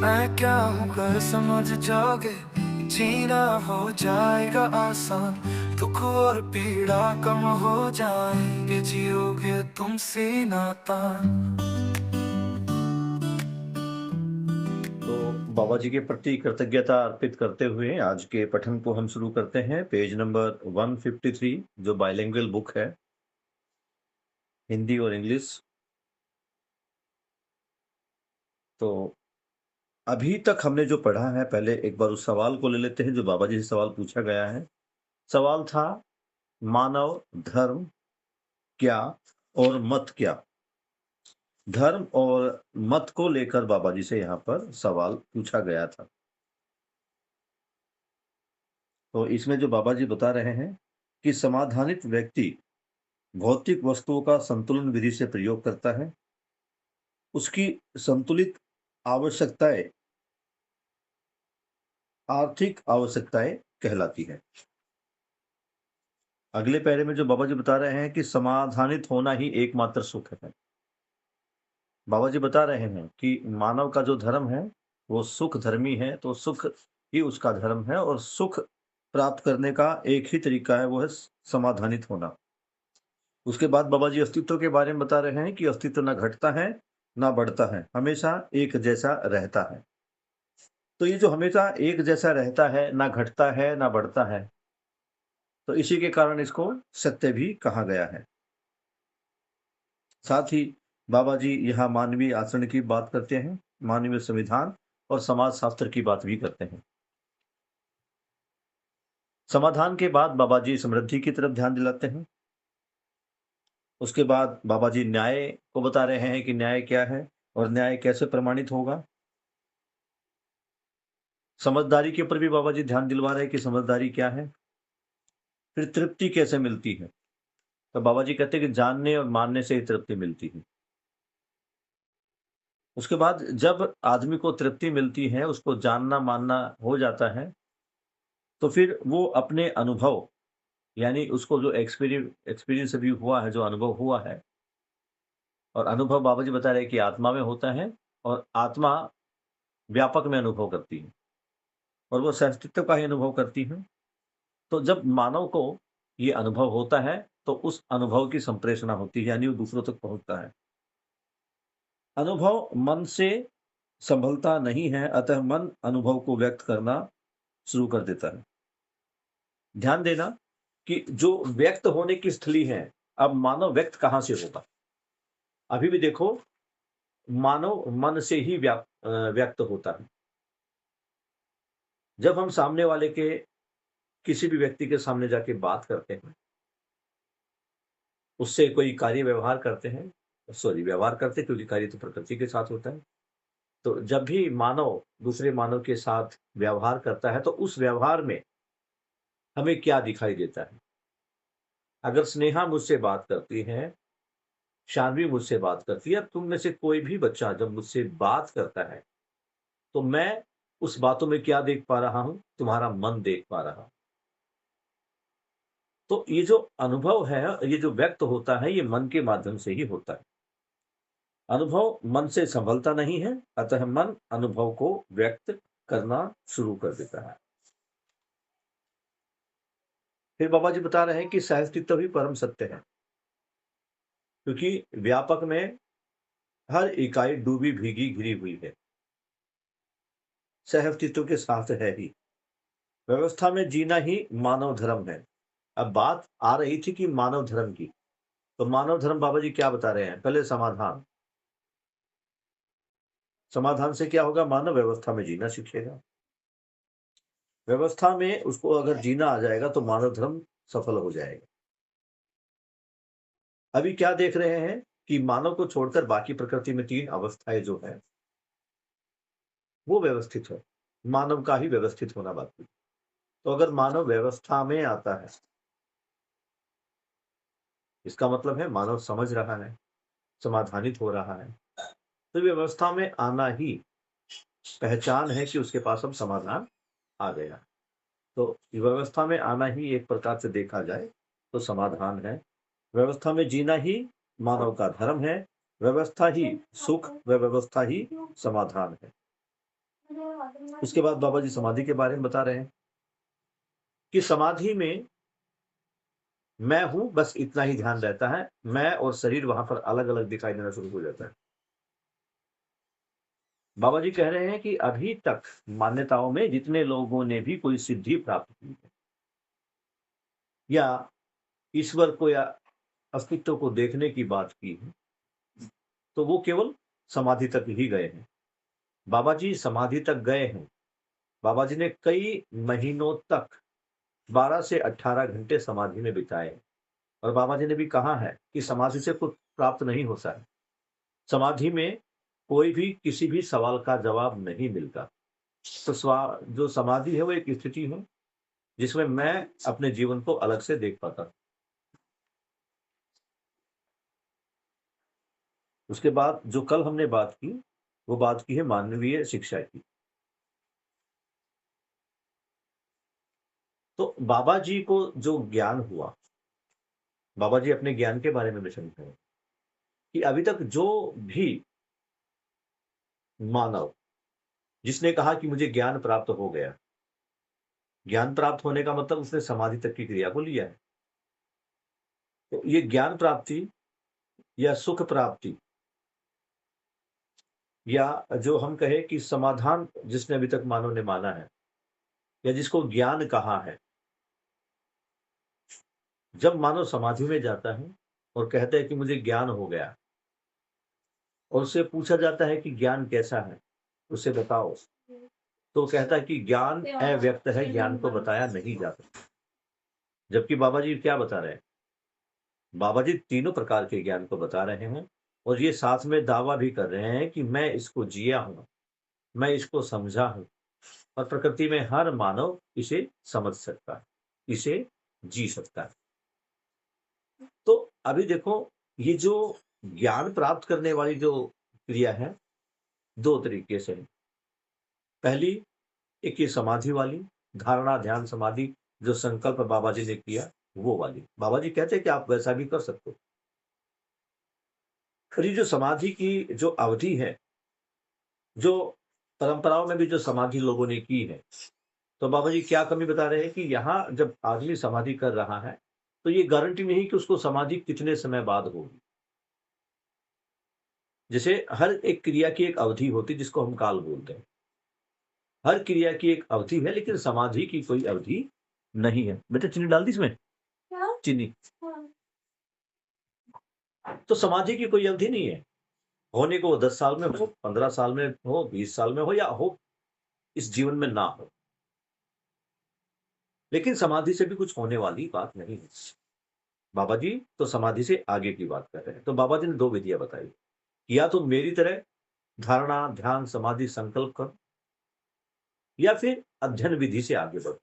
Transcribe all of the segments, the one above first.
मैं क्या हूँ कर समझ जाओगे, जीना हो जाएगा आसान, दुख और पीड़ा कम हो जाएंगे, जियोगे तुम सीना तान। तो बाबा जी के प्रति कृतज्ञता अर्पित करते हुए आज के पठन को हम शुरू करते हैं। पेज नंबर 153 जो बाइलिंगुअल बुक है, हिंदी और इंग्लिश। तो अभी तक हमने जो पढ़ा है, पहले एक बार उस सवाल को ले लेते हैं जो बाबा जी से सवाल पूछा गया है। सवाल था, मानव धर्म क्या और मत क्या? धर्म और मत को लेकर बाबा जी से यहाँ पर सवाल पूछा गया था। तो इसमें जो बाबा जी बता रहे हैं कि समाधानित व्यक्ति भौतिक वस्तुओं का संतुलन विधि से प्रयोग करता है। उसकी संतुलित आवश्यकताएं आर्थिक आवश्यकताएं कहलाती है। अगले पैरे में जो बाबा जी बता रहे हैं कि समाधानित होना ही एकमात्र सुख है। बाबा जी बता रहे हैं कि मानव का जो धर्म है वो सुख धर्मी है, तो सुख ही उसका धर्म है और सुख प्राप्त करने का एक ही तरीका है, वो है समाधानित होना। उसके बाद बाबा जी अस्तित्व के बारे में बता रहे हैं कि अस्तित्व ना घटता है ना बढ़ता है, हमेशा एक जैसा रहता है। तो ये जो हमेशा एक जैसा रहता है, ना घटता है ना बढ़ता है, तो इसी के कारण इसको सत्य भी कहा गया है। साथ ही बाबा जी यहाँ मानवीय आचरण की बात करते हैं, मानवीय संविधान और समाज शास्त्र की बात भी करते हैं। समाधान के बाद बाबा जी समृद्धि की तरफ ध्यान दिलाते हैं। उसके बाद बाबा जी न्याय को बता रहे हैं कि न्याय क्या है और न्याय कैसे प्रमाणित होगा। समझदारी के ऊपर भी बाबा जी ध्यान दिलवा रहे हैं कि समझदारी क्या है। फिर तृप्ति कैसे मिलती है, तो बाबा जी कहते हैं कि जानने और मानने से ही तृप्ति मिलती है। उसके बाद जब आदमी को तृप्ति मिलती है, उसको जानना मानना हो जाता है, तो फिर वो अपने अनुभव, यानी उसको जो एक्सपीरियंस अभी हुआ है, जो अनुभव हुआ है, और अनुभव बाबा जी बता रहे हैं कि आत्मा में होता है और आत्मा व्यापक में अनुभव करती है और वो सहअस्तित्व का ही अनुभव करती है। तो जब मानव को ये अनुभव होता है, तो उस अनुभव की संप्रेषणा होती है, यानी वो दूसरों तक पहुँचता है। अनुभव मन से संभलता नहीं है, अतः मन अनुभव को व्यक्त करना शुरू कर देता है। ध्यान देना कि जो व्यक्त होने की स्थली है, अब मानव व्यक्त कहाँ से होगा? अभी भी देखो, मानव मन से ही व्यक्त होता है। जब हम सामने वाले के किसी भी व्यक्ति के सामने जाके बात करते हैं, उससे कोई कार्य व्यवहार करते हैं, सॉरी व्यवहार करते हैं क्योंकि कार्य तो प्रकृति के साथ होता है। तो जब भी मानव दूसरे मानव के साथ व्यवहार करता है, तो उस व्यवहार में हमें क्या दिखाई देता है? अगर स्नेहा मुझसे बात करती है, शान्वी मुझसे बात करती है, तुम में से कोई भी बच्चा जब मुझसे बात करता है, तो मैं उस बातों में क्या देख पा रहा हूँ? तुम्हारा मन देख पा रहा हूँ। तो ये जो अनुभव है, ये जो व्यक्त होता है, ये मन के माध्यम से ही होता है। अनुभव मन से संभलता नहीं है, अतः मन अनुभव को व्यक्त करना शुरू कर देता है। फिर बाबा जी बता रहे हैं कि सहअस्तित्व ही परम सत्य है, क्योंकि व्यापक में हर इकाई डूबी भीगी घिरी हुई है, सहअस्तित्व के साथ है ही। व्यवस्था में जीना ही मानव धर्म है। अब बात आ रही थी कि मानव धर्म की, तो मानव धर्म बाबा जी क्या बता रहे हैं? पहले समाधान। समाधान से क्या होगा? मानव व्यवस्था में जीना सीखेगा। व्यवस्था में उसको अगर जीना आ जाएगा तो मानव धर्म सफल हो जाएगा। अभी क्या देख रहे हैं कि मानव को छोड़कर बाकी प्रकृति में 3 अवस्थाएं जो है, वो व्यवस्थित है। मानव का ही व्यवस्थित होना बाकी। तो अगर मानव व्यवस्था में आता है, इसका मतलब है मानव समझ रहा है, समाधानित हो रहा है। तो व्यवस्था में आना ही पहचान है कि उसके पास अब समाधान आ गया। तो व्यवस्था में आना ही एक प्रकार से देखा जाए तो समाधान है। व्यवस्था में जीना ही मानव का धर्म है। व्यवस्था ही सुख व व्यवस्था ही समाधान है। उसके बाद बाबा जी समाधि के बारे में बता रहे हैं कि समाधि में मैं हूं, बस इतना ही ध्यान रहता है। मैं और शरीर वहां पर अलग अलग दिखाई देना शुरू हो जाता है। बाबा जी कह रहे हैं कि अभी तक मान्यताओं में जितने लोगों ने भी कोई सिद्धि प्राप्त की है या ईश्वर को या अस्तित्व को देखने की बात की है, तो वो केवल समाधि तक ही गए हैं। बाबा जी समाधि तक गए हैं। बाबा जी ने कई महीनों तक 12 से 18 घंटे समाधि में बिताए और बाबा जी ने भी कहा है कि समाधि से कुछ प्राप्त नहीं होता है। समाधि में कोई भी किसी भी सवाल का जवाब नहीं मिलता। तो जो समाधि है वो एक स्थिति है जिसमें मैं अपने जीवन को अलग से देख पाता हूं। उसके बाद जो कल हमने बात की, वो बात की है मानवीय शिक्षा की। तो बाबा जी को जो ज्ञान हुआ, बाबा जी अपने ज्ञान के बारे में मेंशन करें कि अभी तक जो भी मानव जिसने कहा कि मुझे ज्ञान प्राप्त हो गया, ज्ञान प्राप्त होने का मतलब उसने समाधि तक की क्रिया को लिया है। तो ये ज्ञान प्राप्ति या सुख प्राप्ति या जो हम कहें कि समाधान जिसने अभी तक मानव ने माना है या जिसको ज्ञान कहा है, जब मानव समाधि में जाता है और कहता है कि मुझे ज्ञान हो गया और उससे पूछा जाता है कि ज्ञान कैसा है, उसे बताओ, तो वो कहता है कि ज्ञान अव्यक्त है, ज्ञान को बताया नहीं जा सकता। जबकि बाबा जी क्या बता रहे हैं? बाबा जी तीनों प्रकार के ज्ञान को बता रहे हैं और ये साथ में दावा भी कर रहे हैं कि मैं इसको जिया हूं, मैं इसको समझा हूं और प्रकृति में हर मानव इसे समझ सकता है, इसे जी सकता है। तो अभी देखो, ये जो ज्ञान प्राप्त करने वाली जो क्रिया है, दो तरीके से है। पहली, एक ये समाधि वाली, धारणा ध्यान समाधि, जो संकल्प बाबा जी ने किया, वो वाली। बाबा जी कहते हैं कि आप वैसा भी कर सकते हो। फिर ये जो समाधि की जो अवधि है, जो परंपराओं में भी जो समाधि लोगों ने की है, तो बाबा जी क्या कमी बता रहे हैं कि यहाँ जब आदमी समाधि कर रहा है, तो ये गारंटी नहीं कि उसको समाधि कितने समय बाद होगी। जैसे हर एक क्रिया की एक अवधि होती है जिसको हम काल बोलते हैं। हर क्रिया की एक अवधि है, लेकिन समाधि की कोई अवधि नहीं है। बेटा चीनी डाल दी इसमें? चीनी। तो समाधि की कोई अवधि नहीं है। होने को 10 साल में हो, 15 साल में हो, 20 साल में हो या हो इस जीवन में ना हो। लेकिन समाधि से भी कुछ होने वाली बात नहीं है। बाबा जी तो समाधि से आगे की बात कर रहे हैं। तो बाबा जी ने 2 विधियाँ बताई। या तो मेरी तरह धारणा, ध्यान, समाधि संकल्प करो या फिर अध्ययन विधि से आगे बढ़ो।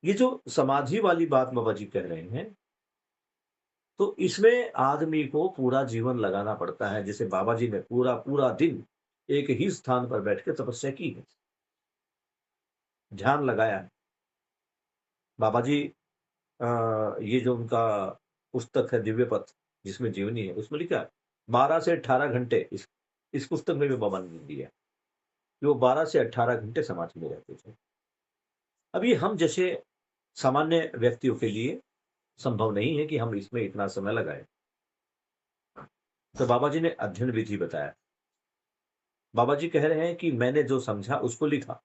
ये जो समाधि वाली बात बाबा जी कह रहे हैं, तो इसमें आदमी को पूरा जीवन लगाना पड़ता है। जैसे बाबा जी ने पूरा दिन एक ही स्थान पर बैठ के तपस्या की है, ध्यान लगाया है। बाबा जी ये जो उनका पुस्तक है दिव्य पथ, जिसमें जीवनी है, उसमें लिखा है 12 से 18 घंटे इस पुस्तक में भी बाबा ने दिया है कि वो 12 से 18 घंटे समाधि में रहते थे। अभी हम जैसे सामान्य व्यक्तियों के लिए संभव नहीं है कि हम इसमें इतना समय लगाएं। तो बाबा जी ने अध्ययन विधि बताया। बाबा जी कह रहे हैं कि मैंने जो समझा उसको लिखा,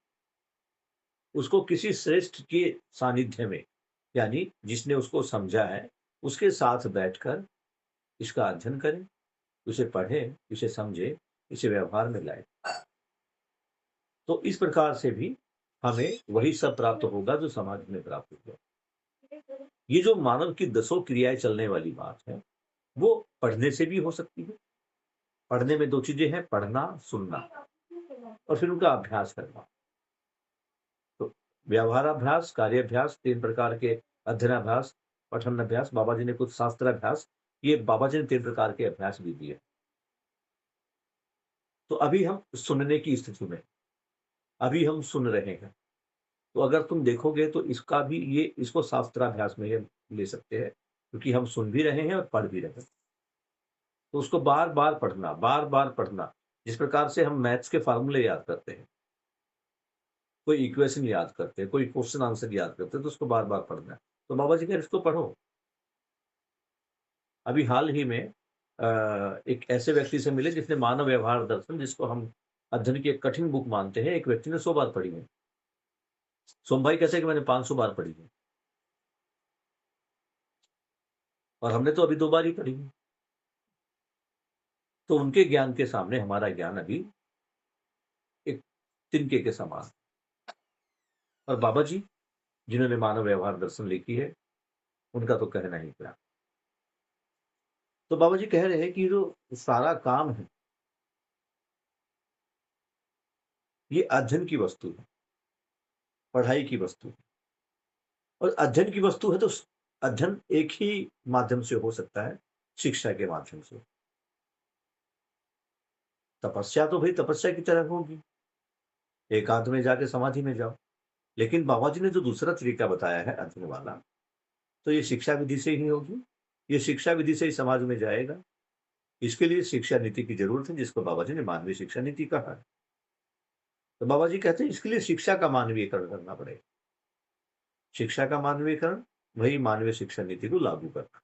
उसको किसी श्रेष्ठ के सानिध्य में, यानी जिसने उसको समझा है, उसके साथ बैठकर इसका अध्ययन करें, उसे पढ़ें, इसे समझें, इसे व्यवहार में लाएं। तो इस प्रकार से भी हमें वही सब प्राप्त होगा जो समाज में प्राप्त होगा। ये जो मानव की 10 क्रियाएं चलने वाली बात है, वो पढ़ने से भी हो सकती है। पढ़ने में 2 चीजें हैं, पढ़ना, सुनना और फिर उनका अभ्यास करना। तो व्यवहाराभ्यास, कार्याभ्यास, 3 प्रकार के अध्ययनाभ्यास, पठन अभ्यास, बाबा जी ने कुछ शास्त्राभ्यास, ये बाबा जी ने 3 प्रकार के अभ्यास भी दिए। तो अभी हम सुनने की स्थिति में, अभी हम सुन रहे हैं। तो अगर तुम देखोगे तो इसका भी ये इसको शास्त्राभ्यास में ये ले सकते हैं, क्योंकि हम सुन भी रहे हैं और पढ़ भी रहे हैं। तो उसको बार-बार पढ़ना, बार-बार पढ़ना। जिस प्रकार से हम मैथ्स के फार्मूले याद करते हैं, कोई इक्वेशन याद करते हैं, कोई क्वेश्चन आंसर याद करते हैं, तो उसको बार-बार पढ़ना है। तो बाबा जी कह रहे इसको पढ़ो। अभी हाल ही में एक ऐसे व्यक्ति से मिले जिसने मानव व्यवहार दर्शन, जिसको हम अध्ययन की एक कठिन बुक मानते हैं, एक व्यक्ति ने 100 बार पढ़ी है। सोम भाई कहते हैं कि मैंने 500 बार पढ़ी है और हमने तो अभी 2 बार ही पढ़ी है। तो उनके ज्ञान के सामने हमारा ज्ञान अभी एक तिनके के समान। और बाबा जी जिन्होंने मानव व्यवहार दर्शन लिखी है, उनका तो कहना ही क्या। तो बाबा जी कह रहे हैं कि जो सारा काम है, ये अध्ययन की वस्तु है, पढ़ाई की वस्तु है। और अध्ययन की वस्तु है तो अध्ययन एक ही माध्यम से हो सकता है, शिक्षा के माध्यम से। तपस्या तो भई तपस्या की तरह होगी, एकांत में जाके समाधि में जाओ। लेकिन बाबा जी ने जो दूसरा तरीका बताया है अध्ययन वाला, तो ये शिक्षा विधि से ही होगी, ये शिक्षा विधि से ही समाज में जाएगा। इसके लिए शिक्षा नीति की ज़रूरत है, जिसको बाबा जी ने मानवीय शिक्षा नीति कहा है। तो बाबा जी कहते हैं इसके लिए शिक्षा का मानवीयकरण करना पड़ेगा। शिक्षा का मानवीयकरण, वही मानवीय शिक्षा नीति को लागू करना।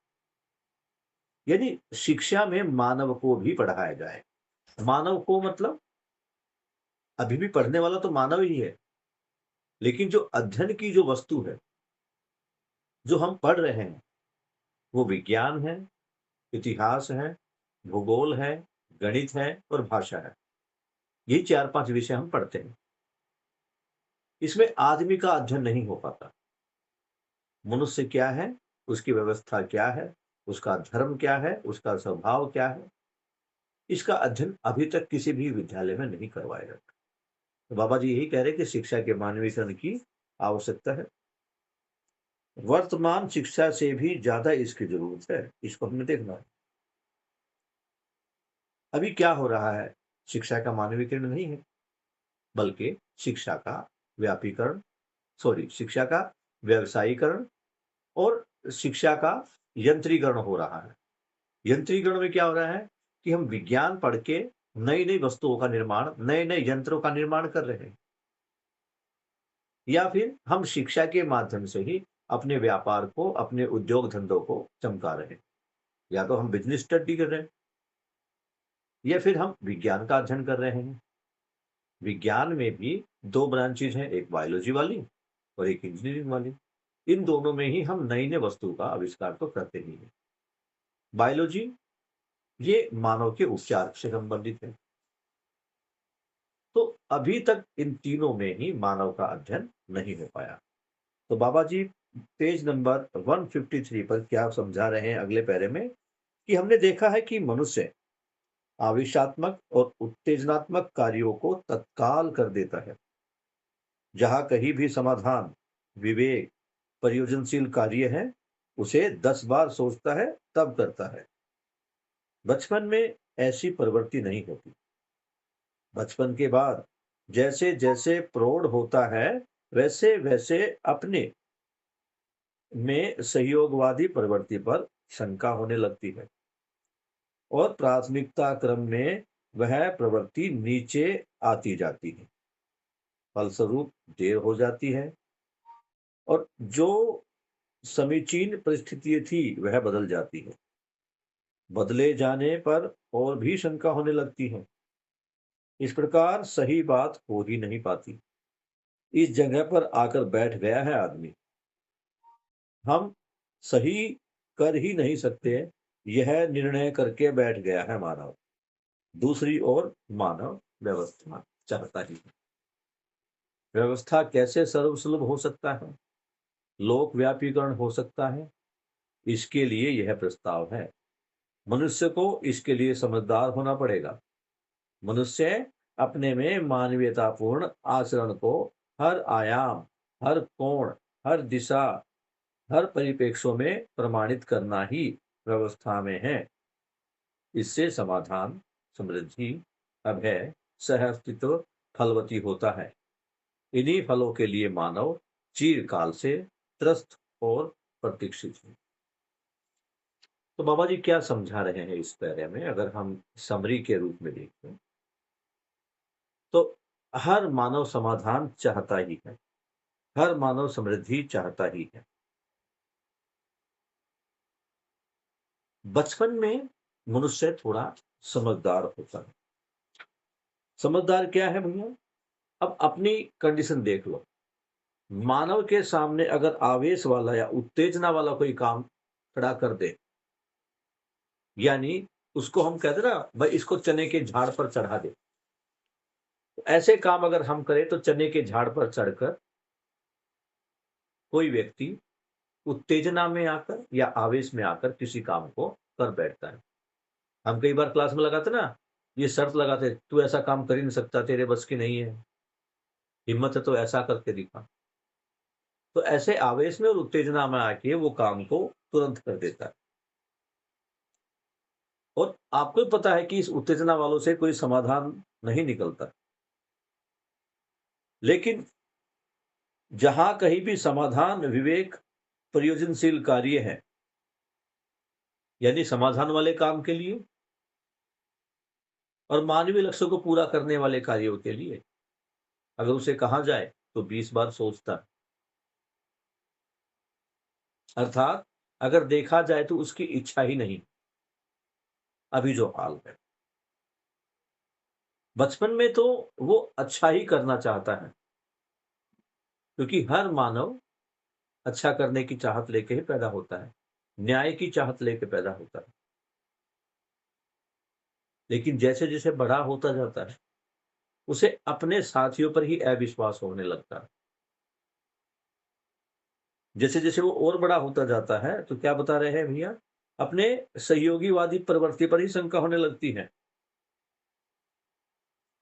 यानी शिक्षा में मानव को भी पढ़ाया जाए। मानव को मतलब अभी भी पढ़ने वाला तो मानव ही है, लेकिन जो अध्ययन की जो वस्तु है, जो हम पढ़ रहे हैं, वो विज्ञान है, इतिहास है, भूगोल है, गणित है और भाषा है। यही 4-5 विषय हम पढ़ते हैं। इसमें आदमी का अध्ययन नहीं हो पाता। मनुष्य क्या है, उसकी व्यवस्था क्या है, उसका धर्म क्या है, उसका स्वभाव क्या है, इसका अध्ययन अभी तक किसी भी विद्यालय में नहीं करवाया जाता। तो बाबा जी यही कह रहे हैं कि शिक्षा के मानवीकरण की आवश्यकता है। वर्तमान शिक्षा से भी ज़्यादा इसकी ज़रूरत है, इसको हमें देखना है। अभी क्या हो रहा है? शिक्षा का मानवीकरण नहीं है, बल्कि शिक्षा का व्यापीकरण, शिक्षा का व्यवसायीकरण और शिक्षा का यंत्रीकरण हो रहा है। यंत्रीकरण में क्या हो रहा है कि हम विज्ञान पढ़ के नई-नई वस्तुओं का निर्माण, नए-नए यंत्रों का निर्माण कर रहे हैं। या फिर हम शिक्षा के माध्यम से ही अपने व्यापार को, अपने उद्योग धंधों को चमका रहे हैं। या तो हम बिज़नेस स्टडी कर रहे हैं या फिर हम विज्ञान का अध्ययन कर रहे हैं। विज्ञान में भी 2 ब्रांचेज़ हैं, एक बायोलॉजी वाली और एक इंजीनियरिंग वाली। इन दोनों में ही हम नई-नई वस्तु का आविष्कार तो करते ही हैं। बायोलॉजी ये मानव के उपचार से संबंधित है। तो अभी तक इन तीनों में ही मानव का अध्ययन नहीं हो पाया। तो बाबा जी पेज नंबर 153 पर क्या समझा रहे हैं अगले पैरे में कि हमने देखा है कि मनुष्य आवेशात्मक और उत्तेजनात्मक कार्यों को तत्काल कर देता है। जहाँ कहीं भी समाधान, विवेक, प्रयोजनशील कार्य है, उसे 10 बार सोचता है, तब करता है। बचपन में ऐसी प्रवृत्ति नहीं होती। बचपन के बाद जैसे-जैसे प्रौढ़ होता है, वैसे-वैसे अपने में सहयोगवादी प्रवृत्ति पर शंका होने लगती है और प्राथमिकता क्रम में वह प्रवृत्ति नीचे आती जाती है। फलस्वरूप देर हो जाती है और जो समीचीन परिस्थिति थी, वह बदल जाती है। बदले जाने पर और भी शंका होने लगती है। इस प्रकार सही बात हो ही नहीं पाती। इस जगह पर आकर बैठ गया है आदमी। हम सही कर ही नहीं सकते, यह निर्णय करके बैठ गया है मानव। दूसरी ओर मानव व्यवस्था चाहता ही है। व्यवस्था कैसे सर्वसुलभ हो सकता है, लोक व्यापीकरण हो सकता है, इसके लिए यह प्रस्ताव है। मनुष्य को इसके लिए समझदार होना पड़ेगा। मनुष्य अपने में मानवीयतापूर्ण आचरण को हर आयाम, हर कोण, हर दिशा, हर परिप्रेक्ष्यों में प्रमाणित करना ही व्यवस्था में है। इससे समाधान, समृद्धि, अभय, सह-अस्तित्व फलवती होता है। इन्हीं फलों के लिए मानव चिरकाल से त्रस्त और प्रतीक्षित है। तो बाबा जी क्या समझा रहे हैं इस पैरे में, अगर हम समरी के रूप में देखें, तो हर मानव समाधान चाहता ही है, हर मानव समृद्धि चाहता ही है। बचपन में मनुष्य थोड़ा समझदार होता है। समझदार क्या है भैया? अब अपनी कंडीशन देख लो। मानव के सामने अगर आवेश वाला या उत्तेजना वाला कोई काम खड़ा कर दे, यानी उसको हम कहते हैं ना, भाई इसको चने के झाड़ पर चढ़ा दे। तो ऐसे काम अगर हम करें तो चने के झाड़ पर चढ़कर कोई व्यक्ति उत्तेजना में आकर या आवेश में आकर किसी काम को कर बैठता है। हम कई बार क्लास में लगाते ना, ये शर्त लगाते, तू ऐसा काम कर ही नहीं सकता, तेरे बस की नहीं है, हिम्मत है तो ऐसा करके दिखा। तो ऐसे आवेश में और उत्तेजना में आके वो काम को तुरंत कर देता है। और आपको भी पता है कि इस उत्तेजना वालों से कोई समाधान नहीं निकलता। लेकिन जहां कहीं भी समाधान, विवेक, प्रयोजनशील कार्य है, यानी समाधान वाले काम के लिए और मानवीय लक्ष्यों को पूरा करने वाले कार्यों के लिए अगर उसे कहा जाए तो 20 बार सोचता है। अर्थात अगर देखा जाए तो उसकी इच्छा ही नहीं, अभी जो हाल है। बचपन में तो वो अच्छा ही करना चाहता है, क्योंकि हर मानव अच्छा करने की चाहत लेके ही पैदा होता है, न्याय की चाहत लेके पैदा होता है। लेकिन जैसे जैसे बड़ा होता जाता है, उसे अपने साथियों पर ही अविश्वास होने लगता है। जैसे जैसे वो और बड़ा होता जाता है, तो क्या बता रहे हैं भैया, अपने सहयोगीवादी प्रवृत्ति पर ही शंका होने लगती है।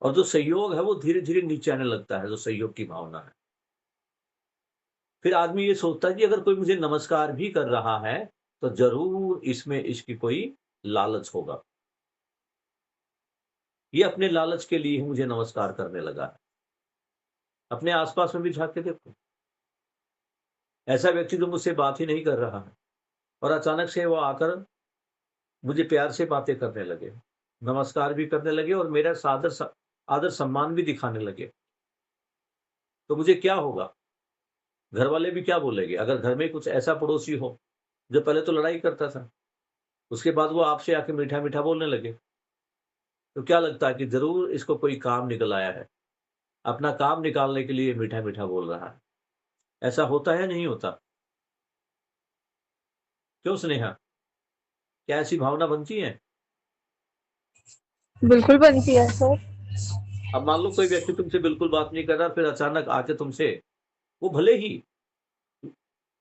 और जो सहयोग है वो धीरे धीरे नीचे आने लगता है, जो सहयोग की भावना है। फिर आदमी ये सोचता है कि अगर कोई मुझे नमस्कार भी कर रहा है तो जरूर इसमें इसकी कोई लालच होगा, ये अपने लालच के लिए ही मुझे नमस्कार करने लगा है। अपने आसपास में भी झांक के देखो, ऐसा व्यक्ति जो मुझसे बात ही नहीं कर रहा है और अचानक से वो आकर मुझे प्यार से बातें करने लगे, नमस्कार भी करने लगे और मेरा आदर सम्मान भी दिखाने लगे, तो मुझे क्या होगा? घर वाले भी क्या बोलेंगे? अगर घर में कुछ ऐसा पड़ोसी हो जो पहले तो लड़ाई करता था, उसके बाद वो आपसे आके मीठा मीठा बोलने लगे, तो क्या लगता है कि जरूर इसको कोई काम निकल आया है, अपना काम निकालने के लिए मीठा मीठा बोल रहा है। ऐसा होता है नहीं होता? क्यों स्नेहा, क्या ऐसी भावना बनती है? बिल्कुल बनती है सर। अब मान लो कोई व्यक्ति तुमसे बिल्कुल बात नहीं कर रहा, फिर अचानक आके तुमसे, वो भले ही,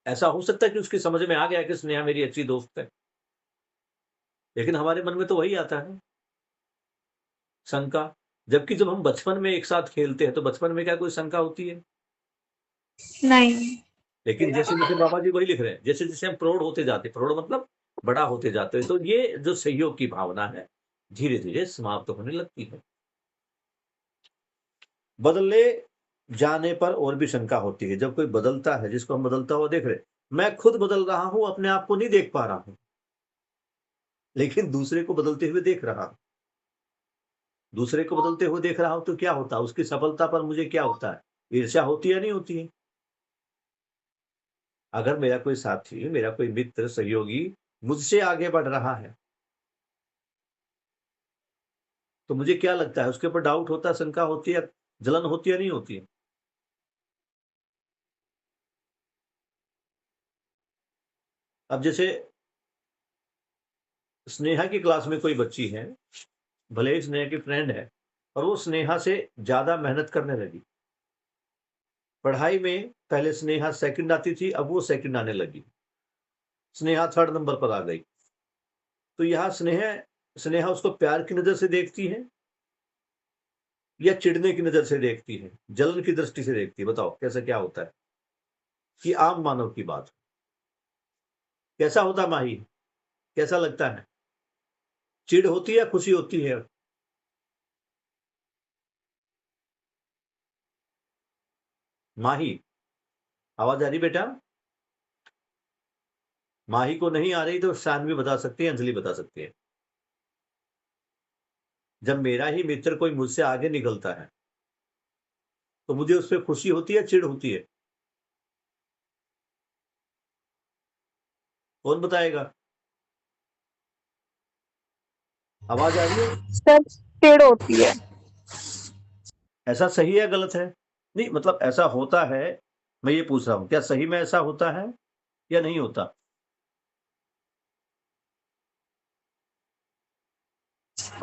ऐसा हो सकता है कि उसकी समझ में आ गया कि स्नेहा मेरी अच्छी दोस्त है, लेकिन हमारे मन में तो वही आता है, शंका। जबकि जब हम बचपन में एक साथ खेलते हैं तो बचपन में क्या कोई शंका होती है? नहीं। लेकिन जैसे जैसे बाबा जी वही लिख रहे हैं, जैसे जैसे हम प्रौढ़ होते जाते, प्रौढ़ मतलब बड़ा होते जाते हैं, तो ये जो सहयोग की भावना है धीरे धीरे समाप्त होने लगती है। बदले जाने पर और भी शंका होती है। जब कोई बदलता है, जिसको हम बदलता हुआ देख रहे हैं, मैं खुद बदल रहा हूं, अपने आप को नहीं देख पा रहा हूं, लेकिन दूसरे को बदलते हुए देख रहा हूं। दूसरे को बदलते हुए देख रहा हूं तो क्या होता है? उसकी सफलता पर मुझे क्या होता है? ईर्ष्या होती है, नहीं होती है? अगर मेरा कोई साथी, मेरा कोई मित्र, सहयोगी मुझसे आगे बढ़ रहा है, तो मुझे क्या लगता है? उसके ऊपर डाउट होता है, शंका होती है, जलन होती है, नहीं होती है? अब जैसे स्नेहा की क्लास में कोई बच्ची है, भले ही स्नेहा की फ्रेंड है, और वो स्नेहा से ज्यादा मेहनत करने लगी। पढ़ाई में पहले स्नेहा सेकंड आती थी, अब वो सेकंड आने लगी, स्नेहा थर्ड नंबर पर आ गई। तो यहाँ स्नेहा स्नेहा उसको प्यार की नजर से देखती है या चिढ़ने की नजर से देखती है, जलन की दृष्टि से देखती है? बताओ कैसे, क्या होता है? कि आम मानव की बात, कैसा होता माही, कैसा लगता है? चिढ़ होती है या खुशी होती है? माही, आवाज आ रही बेटा? माही को नहीं आ रही तो शानवी बता सकती है, अंजलि बता सकती है। जब मेरा ही मित्र कोई मुझसे आगे निकलता है तो मुझे उस पर खुशी होती है, चिढ़ होती है? कौन बताएगा? आवाज आ रही है? सर चिढ़ होती है। ऐसा सही है, गलत है? नहीं, मतलब ऐसा होता है, मैं ये पूछ रहा हूँ, क्या सही में ऐसा होता है या नहीं होता?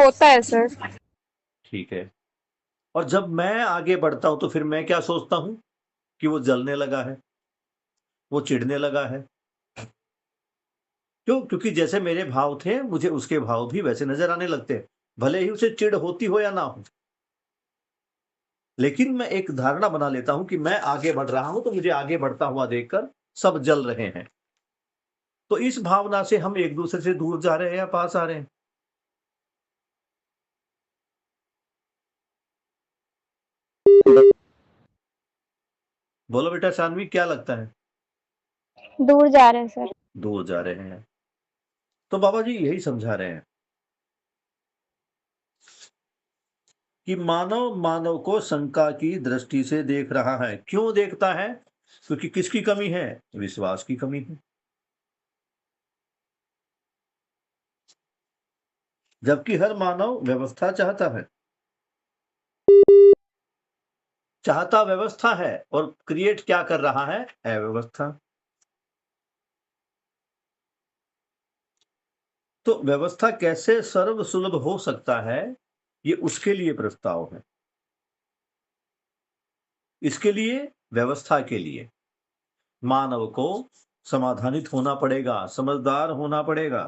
होता है सर। ठीक है। और जब मैं आगे बढ़ता हूं तो फिर मैं क्या सोचता हूं? कि वो जलने लगा है, वो चिढ़ने लगा है। क्यों? क्योंकि जैसे मेरे भाव थे, मुझे उसके भाव भी वैसे नजर आने लगते हैं, भले ही उसे चिढ़ होती हो या ना हो। लेकिन मैं एक धारणा बना लेता हूं कि मैं आगे बढ़ रहा हूं, तो मुझे आगे बढ़ता हुआ देखकर सब जल रहे हैं। तो इस भावना से हम एक दूसरे से दूर जा रहे हैं या पास आ रहे हैं? बोलो बेटा शानवी, क्या लगता है? दूर जा रहे हैं सर। दूर जा रहे हैं। तो बाबा जी यही समझा रहे हैं कि मानव मानव को शंका की दृष्टि से देख रहा है। क्यों देखता है? क्योंकि किसकी कमी है? विश्वास की कमी है। जबकि हर मानव व्यवस्था चाहता है, चाहता व्यवस्था है, और क्रिएट क्या कर रहा है? अव्यवस्था। तो व्यवस्था कैसे सर्व सुलभ हो सकता है, ये उसके लिए प्रस्ताव है। इसके लिए, व्यवस्था के लिए मानव को समाधानित होना पड़ेगा, समझदार होना पड़ेगा।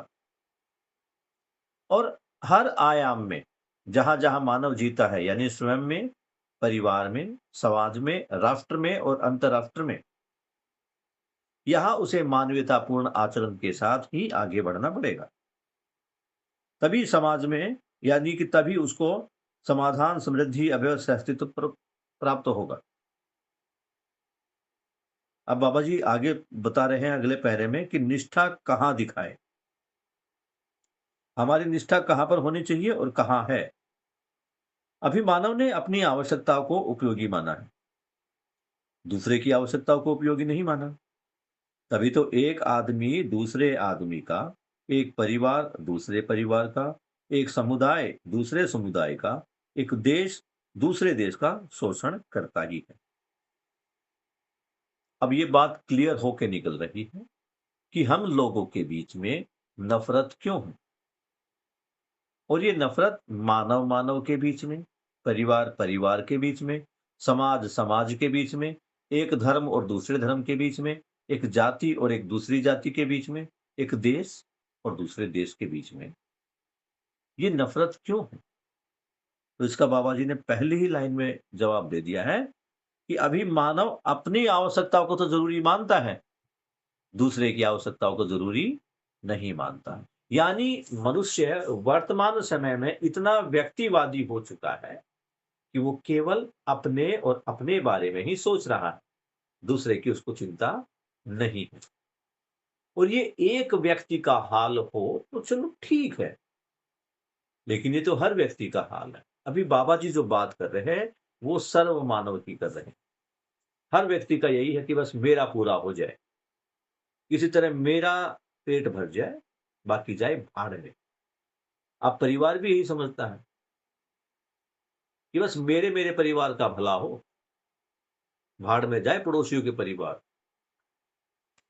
और हर आयाम में जहां जहां मानव जीता है, यानी स्वयं में, परिवार में, समाज में, राष्ट्र में और अंतरराष्ट्र में, यहां उसे मानवीयतापूर्ण आचरण के साथ ही आगे बढ़ना पड़ेगा। तभी समाज में, यानी कि तभी उसको समाधान, समृद्धि, अभय और अस्तित्व प्राप्त होगा। अब बाबा जी आगे बता रहे हैं अगले पैरे में कि निष्ठा कहां दिखाए, हमारी निष्ठा कहां पर होनी चाहिए और कहां है। अभी मानव ने अपनी आवश्यकताओं को उपयोगी माना है, दूसरे की आवश्यकताओं को उपयोगी नहीं माना। तभी तो एक आदमी दूसरे आदमी का, एक परिवार दूसरे परिवार का, एक समुदाय दूसरे समुदाय का, एक देश दूसरे देश का शोषण करता ही है। अब ये बात क्लियर होके निकल रही है कि हम लोगों के बीच में नफरत क्यों है। और ये नफरत मानव मानव के बीच में, परिवार परिवार के बीच में, समाज समाज के बीच में, एक धर्म और दूसरे धर्म के बीच में, एक जाति और एक दूसरी जाति के बीच में, एक देश और दूसरे देश के बीच में, ये नफरत क्यों है? तो इसका बाबा जी ने पहली ही लाइन में जवाब दे दिया है कि अभी मानव अपनी आवश्यकताओं को तो जरूरी मानता है, दूसरे की आवश्यकताओं को जरूरी नहीं मानता है। यानी मनुष्य वर्तमान समय में इतना व्यक्तिवादी हो चुका है कि वो केवल अपने और अपने बारे में ही सोच रहा है, दूसरे की उसको चिंता नहीं है। और ये एक व्यक्ति का हाल हो तो चलो ठीक है, लेकिन ये तो हर व्यक्ति का हाल है। अभी बाबा जी जो बात कर रहे हैं वो सर्व मानव की कर रहे हैं। हर व्यक्ति का यही है कि बस मेरा पूरा हो जाए, किसी तरह मेरा पेट भर जाए, बाकी जाए भाड़ में। अब परिवार भी यही समझता है कि बस मेरे मेरे परिवार का भला हो, भाड़ में जाए पड़ोसियों के परिवार।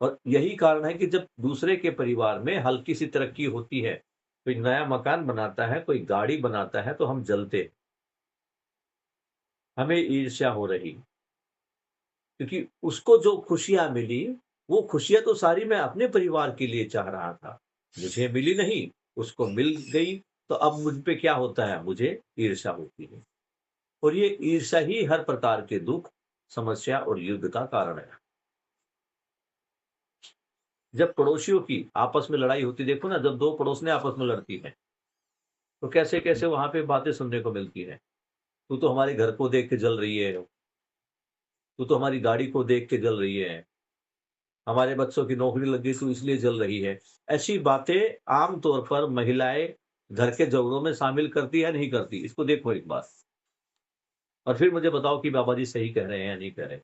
और यही कारण है कि जब दूसरे के परिवार में हल्की सी तरक्की होती है, कोई नया मकान बनाता है, कोई गाड़ी बनाता है, तो हम जलते हैं, हमें ईर्ष्या हो रही, क्योंकि उसको जो खुशियां मिली, वो खुशियां तो सारी मैं अपने परिवार के लिए चाह रहा था, मुझे मिली नहीं, उसको मिल गई। तो अब मुझ पे क्या होता है? मुझे ईर्ष्या होती है। और ये ईर्ष्या ही हर प्रकार के दुख, समस्या और युद्ध का कारण है। जब पड़ोसियों की आपस में लड़ाई होती, देखो ना, जब दो पड़ोस ने आपस में लड़ती है, तो कैसे कैसे वहां पे बातें सुनने को मिलती है। तू तो हमारे घर को देख के जल रही है, तू तो हमारी गाड़ी को देख के जल रही है, हमारे बच्चों की नौकरी लग गई तू इसलिए जल रही है। ऐसी बातें आमतौर पर महिलाएं घर के झगड़ों में शामिल करती है, नहीं करती? इसको देखो एक बार। और फिर मुझे बताओ कि बाबा जी सही कह रहे हैं या नहीं कह रहे।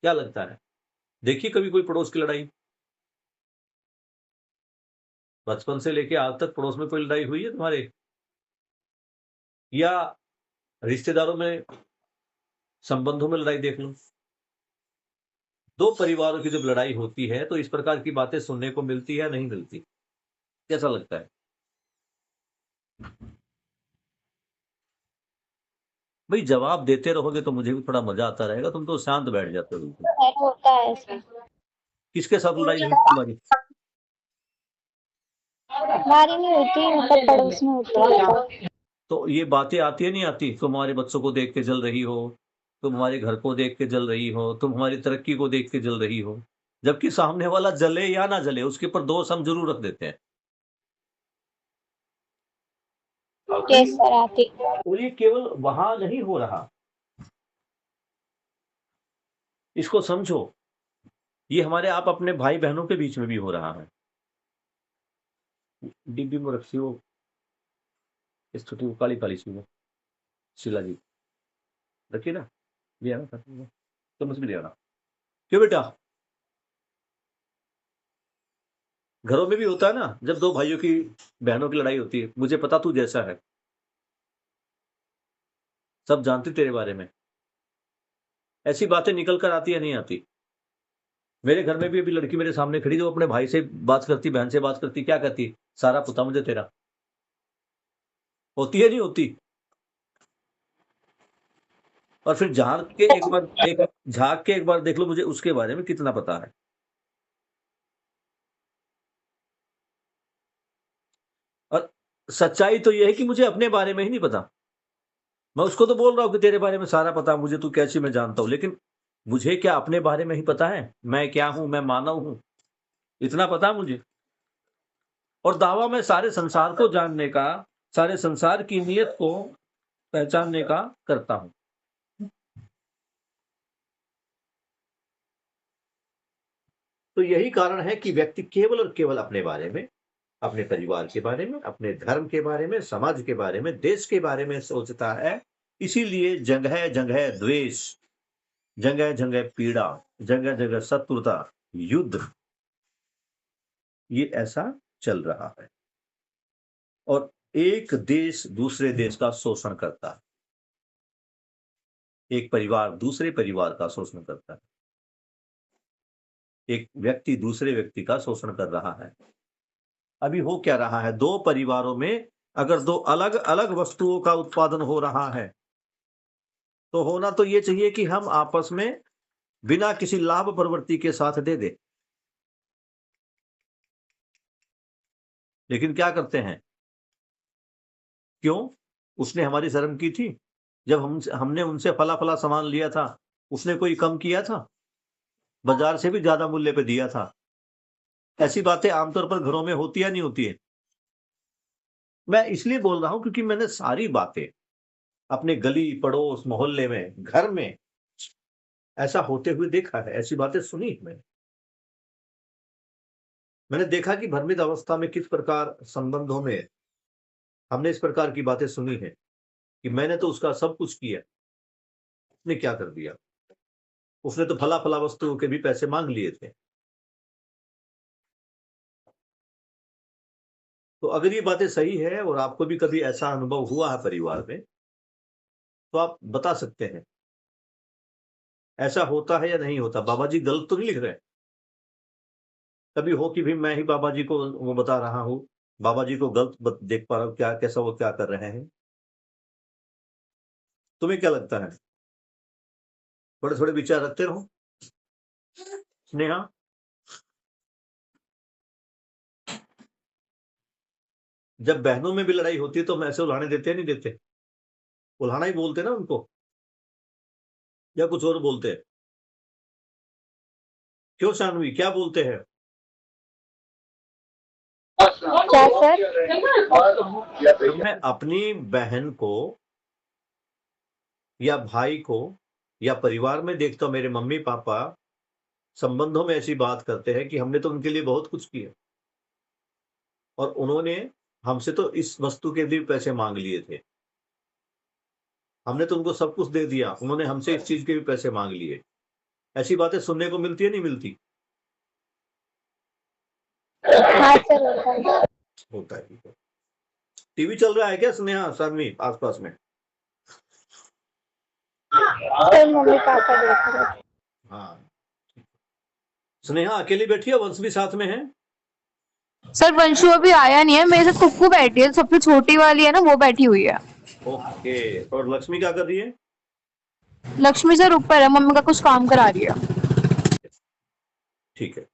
क्या लगता है? देखिए कभी कोई पड़ोस की लड़ाई? बचपन से लेके आज तक पड़ोस में कोई लड़ाई हुई है तुम्हारे? या रिश्तेदारों में, संबंधों में लड़ाई देख लो। दो परिवारों की जब लड़ाई होती है तो इस प्रकार की बातें सुनने को मिलती है या नहीं मिलती? कैसा लगता है? भाई जवाब देते रहोगे तो मुझे भी थोड़ा मजा आता रहेगा, तुम तो शांत बैठ जाते हो बिल्कुल। है, होता है ऐसा। किसके साथ लड़ाई हुई थी तुम्हारी? हमारी नहीं होती, मतलब पड़ोस में होती है। तो ये बातें आती है नहीं आती? तुम हमारे बच्चों को देख के जल रही हो, तुम हमारे घर को देख के जल रही हो, तुम हमारी तरक्की को देख के जल रही हो, जबकि सामने वाला जले या ना जले उसके ऊपर दोष हम जरूर रख देते हैं। यस सर, आती। और ये केवल वहां नहीं हो रहा, इसको समझो, ये हमारे आप अपने भाई बहनों के बीच में भी हो रहा है। डिब्बी में रखी हो इस छोटी वो काली काली सी वो शीला जी, रखिए ना, ले आना, तो मुझे भी ले आना। क्यों बेटा? घरों में भी होता है ना, जब दो भाइयों की, बहनों की लड़ाई होती है, मुझे पता तू जैसा है, सब जानती तेरे बारे में, ऐसी बातें निकल कर आती है नहीं आती? मेरे घर में भी अभी लड़की मेरे सामने खड़ी, जो अपने भाई से बात करती, बहन से बात करती, क्या कहती? सारा पुता मुझे तेरा। होती है नहीं होती? और फिर झांक के एक बार देख लो मुझे उसके बारे में कितना पता है। और सच्चाई तो यह है कि मुझे अपने बारे में ही नहीं पता। मैं उसको तो बोल रहा हूं कि तेरे बारे में सारा पता मुझे, तू कैसी मैं जानता हूं, लेकिन मुझे क्या अपने बारे में ही पता है? मैं क्या हूं? मैं मानव हूं, इतना पता मुझे। और दावा मैं सारे संसार को जानने का, सारे संसार की नीयत को पहचानने का करता हूं। तो यही कारण है कि व्यक्ति केवल और केवल अपने बारे में, अपने परिवार के बारे में, अपने धर्म के बारे में, समाज के बारे में, देश के बारे में सोचता है। इसीलिए जगह जगह द्वेष, जगह जगह पीड़ा, जगह जगह शत्रुता, युद्ध, ये ऐसा चल रहा है। और एक देश दूसरे देश का शोषण करता है, एक परिवार दूसरे परिवार का शोषण करता है, एक व्यक्ति दूसरे व्यक्ति का शोषण कर रहा है। अभी हो क्या रहा है? दो परिवारों में अगर दो अलग अलग वस्तुओं का उत्पादन हो रहा है, तो होना तो ये चाहिए कि हम आपस में बिना किसी लाभ प्रवृत्ति के साथ दे दे। लेकिन क्या करते हैं? क्यों? उसने हमारी शर्म की थी जब हमने उनसे फला फला सामान लिया था, उसने कोई कम किया था? बाजार से भी ज्यादा मूल्य पे दिया था। ऐसी बातें आमतौर पर घरों में होती या नहीं होती है? मैं इसलिए बोल रहा हूं क्योंकि मैंने सारी बातें अपने गली पड़ोस मोहल्ले में, घर में ऐसा होते हुए देखा है, ऐसी बातें सुनी है मैंने देखा कि भ्रमित अवस्था में किस प्रकार संबंधों में हमने इस प्रकार की बातें सुनी है कि मैंने तो उसका सब कुछ किया, उसने क्या कर दिया? उसने तो फला फला वस्तुओं के भी पैसे मांग लिए थे। तो अगर ये बातें सही है और आपको भी कभी ऐसा अनुभव हुआ है परिवार में, तो आप बता सकते हैं ऐसा होता है या नहीं होता? बाबा जी गलत तो नहीं लिख रहे? कभी हो कि भी मैं ही बाबा जी को वो बता रहा हूं, बाबा जी को गलत देख पा रहा हूं, क्या कैसा वो क्या कर रहे हैं? तुम्हें क्या लगता है? थोड़े थोड़े विचार रखते रहो। स्नेहा, जब बहनों में भी लड़ाई होती है तो हम ऐसे उल्हाने देते हैं नहीं देते? उल्हाना ही बोलते हैं ना उनको, या कुछ और बोलते हैं? क्यों शानवी, क्या बोलते हैं? क्या सर? जब मैं अपनी बहन को या भाई को या परिवार में देखता हूं, मेरे मम्मी पापा संबंधों में ऐसी बात करते हैं कि हमने तो उनके लिए बहुत कुछ किया और उन्होंने हमसे तो इस वस्तु के भी पैसे मांग लिए थे, हमने तो उनको सब कुछ दे दिया, उन्होंने हमसे इस चीज के भी पैसे मांग लिए। ऐसी बातें सुनने को मिलती है नहीं मिलती? हाँ सर, होता है। होता है। टीवी चल रहा है क्या स्नेहा सानवी आसपास में? सर मम्मी पापा देख रहे थे। हाँ। स्नेहा अकेली बैठी है, वंश भी साथ में है? सर वंशु अभी आया नहीं है, मेरे साथ कुक्कू बैठी है, सबसे छोटी वाली है ना, वो बैठी हुई है। ओके। और लक्ष्मी क्या कर रही है? लक्ष्मी सर ऊपर है, मम्मी का कुछ काम करा रही है। ठीक है।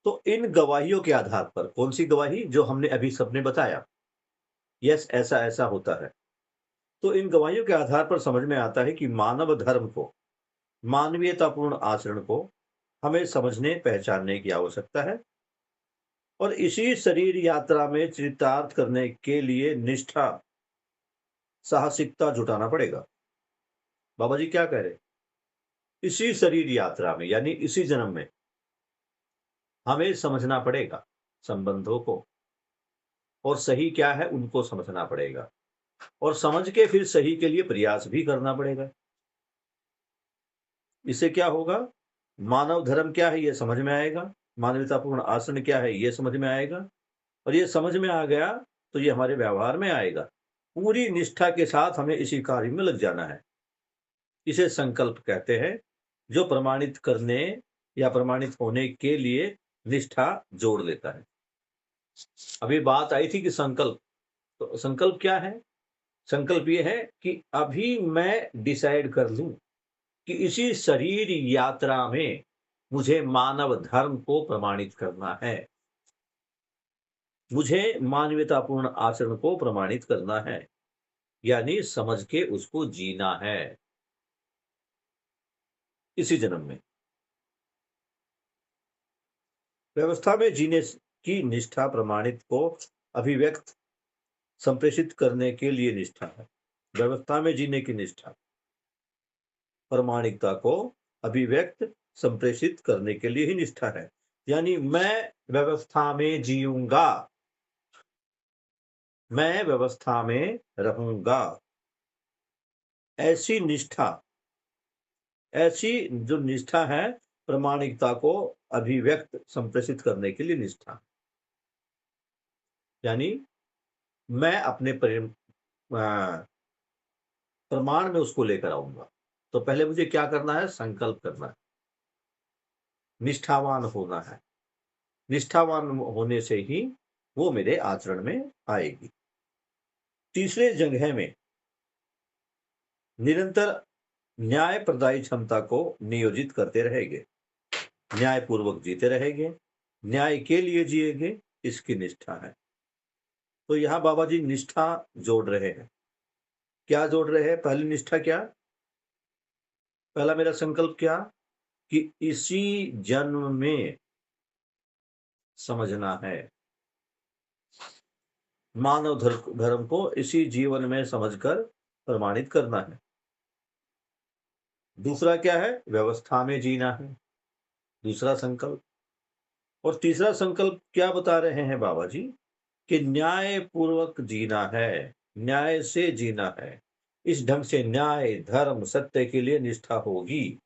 तो इन गवाहियों के आधार पर, कौन सी गवाही? जो हमने अभी सबने बताया, यस ऐसा ऐसा होता है। तो इन गवाहियों के आधार पर समझ में आता है कि मानव धर्म को, मानवीयतापूर्ण आचरण को हमें समझने पहचानने की आवश्यकता है, और इसी शरीर यात्रा में चरितार्थ करने के लिए निष्ठा, साहसिकता जुटाना पड़ेगा। बाबा जी क्या कह रहे? इसी शरीर यात्रा में, यानी इसी जन्म में हमें समझना पड़ेगा संबंधों को, और सही क्या है उनको समझना पड़ेगा, और समझ के फिर सही के लिए प्रयास भी करना पड़ेगा। इससे क्या होगा? मानव धर्म क्या है ये समझ में आएगा, मानवतापूर्ण आचरण क्या है ये समझ में आएगा, और ये समझ में आ गया तो ये हमारे व्यवहार में आएगा। पूरी निष्ठा के साथ हमें इसी कार्य में लग जाना है। इसे संकल्प कहते हैं, जो प्रमाणित करने या प्रमाणित होने के लिए निष्ठा जोड़ लेता है। अभी बात आई थी कि संकल्प, तो संकल्प क्या है? संकल्प ये है कि अभी मैं डिसाइड कर लूं कि इसी शरीर यात्रा में मुझे मानव धर्म को प्रमाणित करना है, मुझे मानवतापूर्ण आचरण को प्रमाणित करना है, यानी समझ के उसको जीना है इसी जन्म में। व्यवस्था में जीने की निष्ठा प्रमाणित को अभिव्यक्त संप्रेषित करने के लिए निष्ठा है। व्यवस्था में जीने की निष्ठा प्रामाणिकता को अभिव्यक्त संप्रेषित करने के लिए ही निष्ठा है, यानी मैं व्यवस्था में जीऊंगा, मैं व्यवस्था में रहूंगा, ऐसी निष्ठा, ऐसी जो निष्ठा है प्रामाणिकता को अभिव्यक्त संप्रेषित करने के लिए निष्ठा, यानी मैं अपने प्रमाण में उसको लेकर आऊंगा। तो पहले मुझे क्या करना है? संकल्प करना है, निष्ठावान होना है। निष्ठावान होने से ही वो मेरे आचरण में आएगी। तीसरे जगह में निरंतर न्याय प्रदायी क्षमता को नियोजित करते रहेंगे, न्यायपूर्वक जीते रहेंगे, न्याय के लिए जिएंगे, इसकी निष्ठा है। तो यहां बाबा जी निष्ठा जोड़ रहे हैं। क्या जोड़ रहे हैं? पहली निष्ठा क्या? पहला मेरा संकल्प क्या कि इसी जन्म में समझना है, मानव धर्म को इसी जीवन में समझकर प्रमाणित करना है। दूसरा क्या है? व्यवस्था में जीना है, दूसरा संकल्प। और तीसरा संकल्प क्या बता रहे हैं बाबा जी? कि न्याय पूर्वक जीना है, न्याय से जीना है। इस ढंग से न्याय धर्म सत्य के लिए निष्ठा होगी।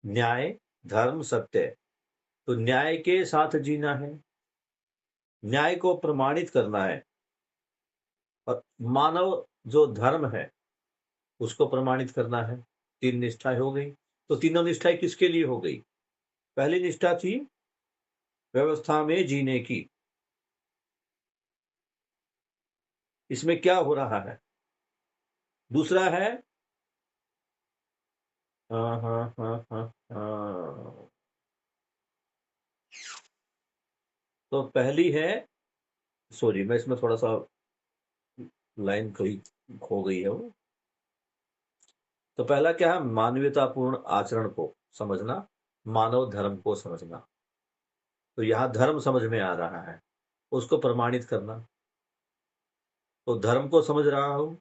न्याय धर्म सत्य, तो न्याय के साथ जीना है, न्याय को प्रमाणित करना है, और मानव जो धर्म है उसको प्रमाणित करना है। तीन निष्ठाएं हो गई। तो तीनों निष्ठाएं किसके लिए हो गई? पहली निष्ठा थी व्यवस्था में जीने की। इसमें क्या हो रहा है? दूसरा है हाँ हाँ हाँ हाँ हाँ, तो पहली है, सॉरी मैं इसमें थोड़ा सा लाइन कहीं खो गई है वो। तो पहला क्या है? मानवीयतापूर्ण आचरण को समझना, मानव धर्म को समझना। तो यहां धर्म समझ में आ रहा है, उसको प्रमाणित करना। तो धर्म को समझ रहा हूं,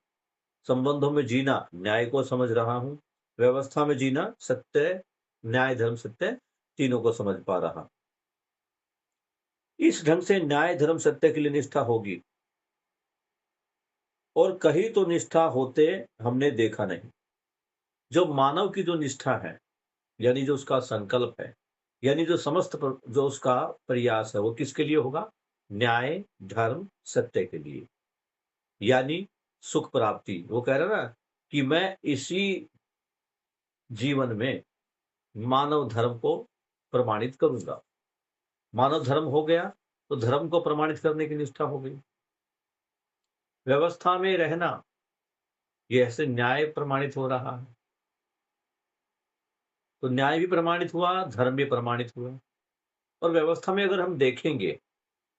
संबंधों में जीना न्याय को समझ रहा हूं, व्यवस्था में जीना सत्य, न्याय धर्म सत्य तीनों को समझ पा रहा। इस ढंग से न्याय धर्म सत्य के लिए निष्ठा होगी। और कहीं तो निष्ठा होते हमने देखा नहीं। जो मानव की जो निष्ठा है, यानी जो उसका संकल्प है, यानी जो जो उसका प्रयास है, वो किसके लिए होगा? न्याय, धर्म, सत्य के लिए, यानी सुख प्राप्ति। वो कह रहा है ना कि मैं इसी जीवन में मानव धर्म को प्रमाणित करूंगा। मानव धर्म हो गया तो धर्म को प्रमाणित करने की निष्ठा हो गई। व्यवस्था में रहना, ये ऐसे न्याय प्रमाणित हो रहा है, तो न्याय भी प्रमाणित हुआ, धर्म भी प्रमाणित हुआ। और व्यवस्था में अगर हम देखेंगे,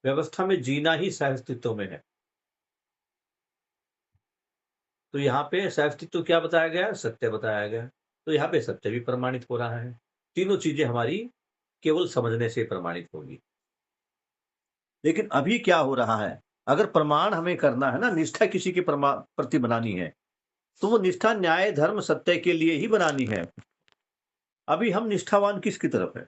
व्यवस्था में जीना ही सह-अस्तित्व में है। तो यहाँ पे सह-अस्तित्व क्या बताया गया? सत्य बताया गया। तो यहाँ पे सत्य भी प्रमाणित हो रहा है। तीनों चीजें हमारी केवल समझने से प्रमाणित होगी। लेकिन अभी क्या हो रहा है? अगर प्रमाण हमें करना है ना, निष्ठा किसी के प्रति बनानी है, तो वो निष्ठा न्याय, धर्म, सत्य के लिए ही बनानी है। अभी हम निष्ठावान किसकी तरफ है?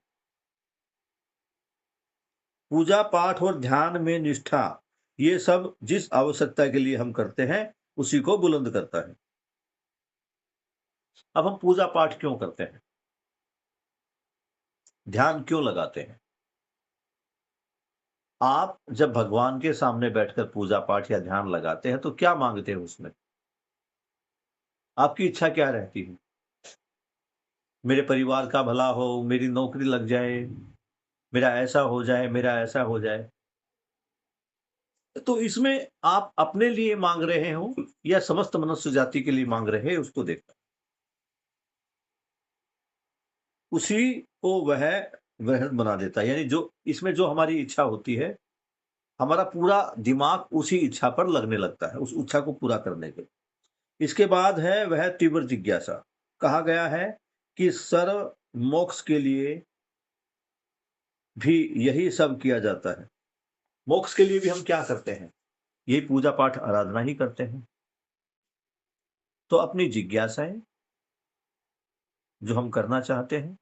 पूजा पाठ और ध्यान में निष्ठा, ये सब जिस आवश्यकता के लिए हम करते हैं, उसी को बुलंद करता है। अब हम पूजा पाठ क्यों करते हैं? ध्यान क्यों लगाते हैं? आप जब भगवान के सामने बैठकर पूजा पाठ या ध्यान लगाते हैं, तो क्या मांगते हैं उसमें? आपकी इच्छा क्या रहती है? मेरे परिवार का भला हो, मेरी नौकरी लग जाए, मेरा ऐसा हो जाए, मेरा ऐसा हो जाए। तो इसमें आप अपने लिए मांग रहे हो या समस्त मनुष्य जाति के लिए मांग रहे हैं, उसको देखना। उसी को वह वह बना देता है, यानी जो इसमें जो हमारी इच्छा होती है, हमारा पूरा दिमाग उसी इच्छा पर लगने लगता है, उस इच्छा को पूरा करने के। इसके बाद है वह तीव्र जिज्ञासा। कहा गया है कि सर्व मोक्ष के लिए भी यही सब किया जाता है। मोक्ष के लिए भी हम क्या करते हैं? यही पूजा पाठ आराधना ही करते हैं। तो अपनी जिज्ञासाएं जो हम करना चाहते हैं,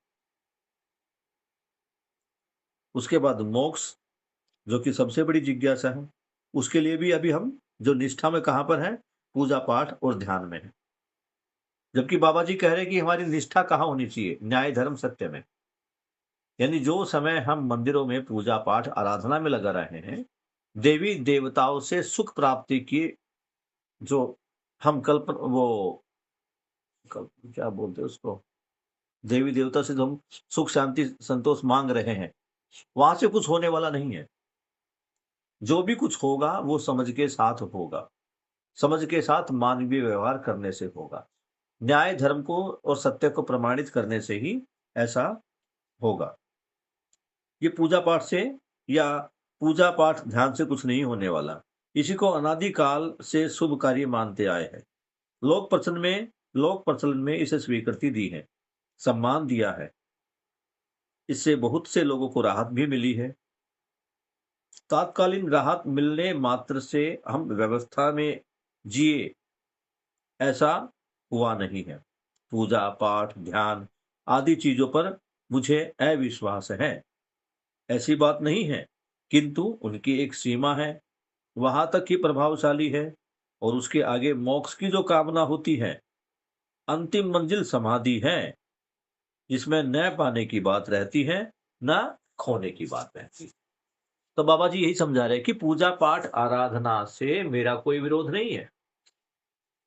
उसके बाद मोक्ष जो कि सबसे बड़ी जिज्ञासा है, उसके लिए भी अभी हम जो निष्ठा में कहाँ पर हैं? पूजा पाठ और ध्यान में हैं। जबकि बाबा जी कह रहे हैं कि हमारी निष्ठा कहाँ होनी चाहिए? न्याय, धर्म, सत्य में। यानी जो समय हम मंदिरों में पूजा पाठ आराधना में लगा रहे हैं, देवी देवताओं से सुख प्राप्ति की जो हम क्या बोलते हैं उसको, देवी देवता से जो हम सुख शांति संतोष मांग रहे हैं, वहां से कुछ होने वाला नहीं है। जो भी कुछ होगा वो समझ के साथ होगा, समझ के साथ मानवीय व्यवहार करने से होगा। न्याय, धर्म को और सत्य को प्रमाणित करने से ही ऐसा होगा। ये पूजा पाठ से या पूजा पाठ ध्यान से कुछ नहीं होने वाला। इसी को अनादिकाल से शुभ कार्य मानते आए हैं। लोक प्रचलन में इसे स्वीकृति दी है, सम्मान दिया है। इससे बहुत से लोगों को राहत भी मिली है। तात्कालीन राहत मिलने मात्र से हम व्यवस्था में जिए, ऐसा हुआ नहीं है। पूजा पाठ, ध्यान आदि चीजों पर मुझे अविश्वास है, ऐसी बात नहीं है, किंतु उनकी एक सीमा है, वहां तक ही प्रभावशाली है। और उसके आगे मोक्ष की जो कामना होती है, अंतिम मंजिल समाधि है, जिसमें न पाने की बात रहती है, न खोने की बात रहती है। तो बाबा जी यही समझा रहे हैं कि पूजा पाठ आराधना से मेरा कोई विरोध नहीं है,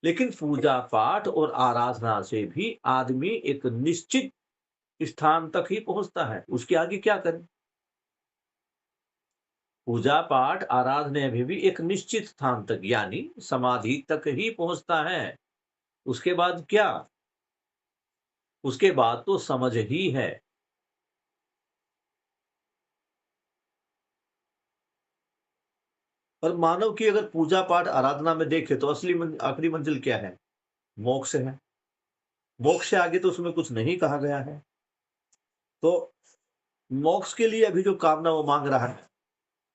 लेकिन पूजा पाठ और आराधना से भी आदमी एक निश्चित स्थान तक ही पहुंचता है। उसके आगे क्या करें? पूजा पाठ आराधना में भी एक निश्चित स्थान तक, यानी समाधि तक ही पहुंचता है। उसके बाद क्या? उसके बाद तो समझ ही है। और मानव की अगर पूजा पाठ आराधना में देखे तो आखिरी मंजिल क्या है? मोक्ष है। मोक्ष से आगे तो उसमें कुछ नहीं कहा गया है। तो मोक्ष के लिए अभी जो कामना वो मांग रहा है,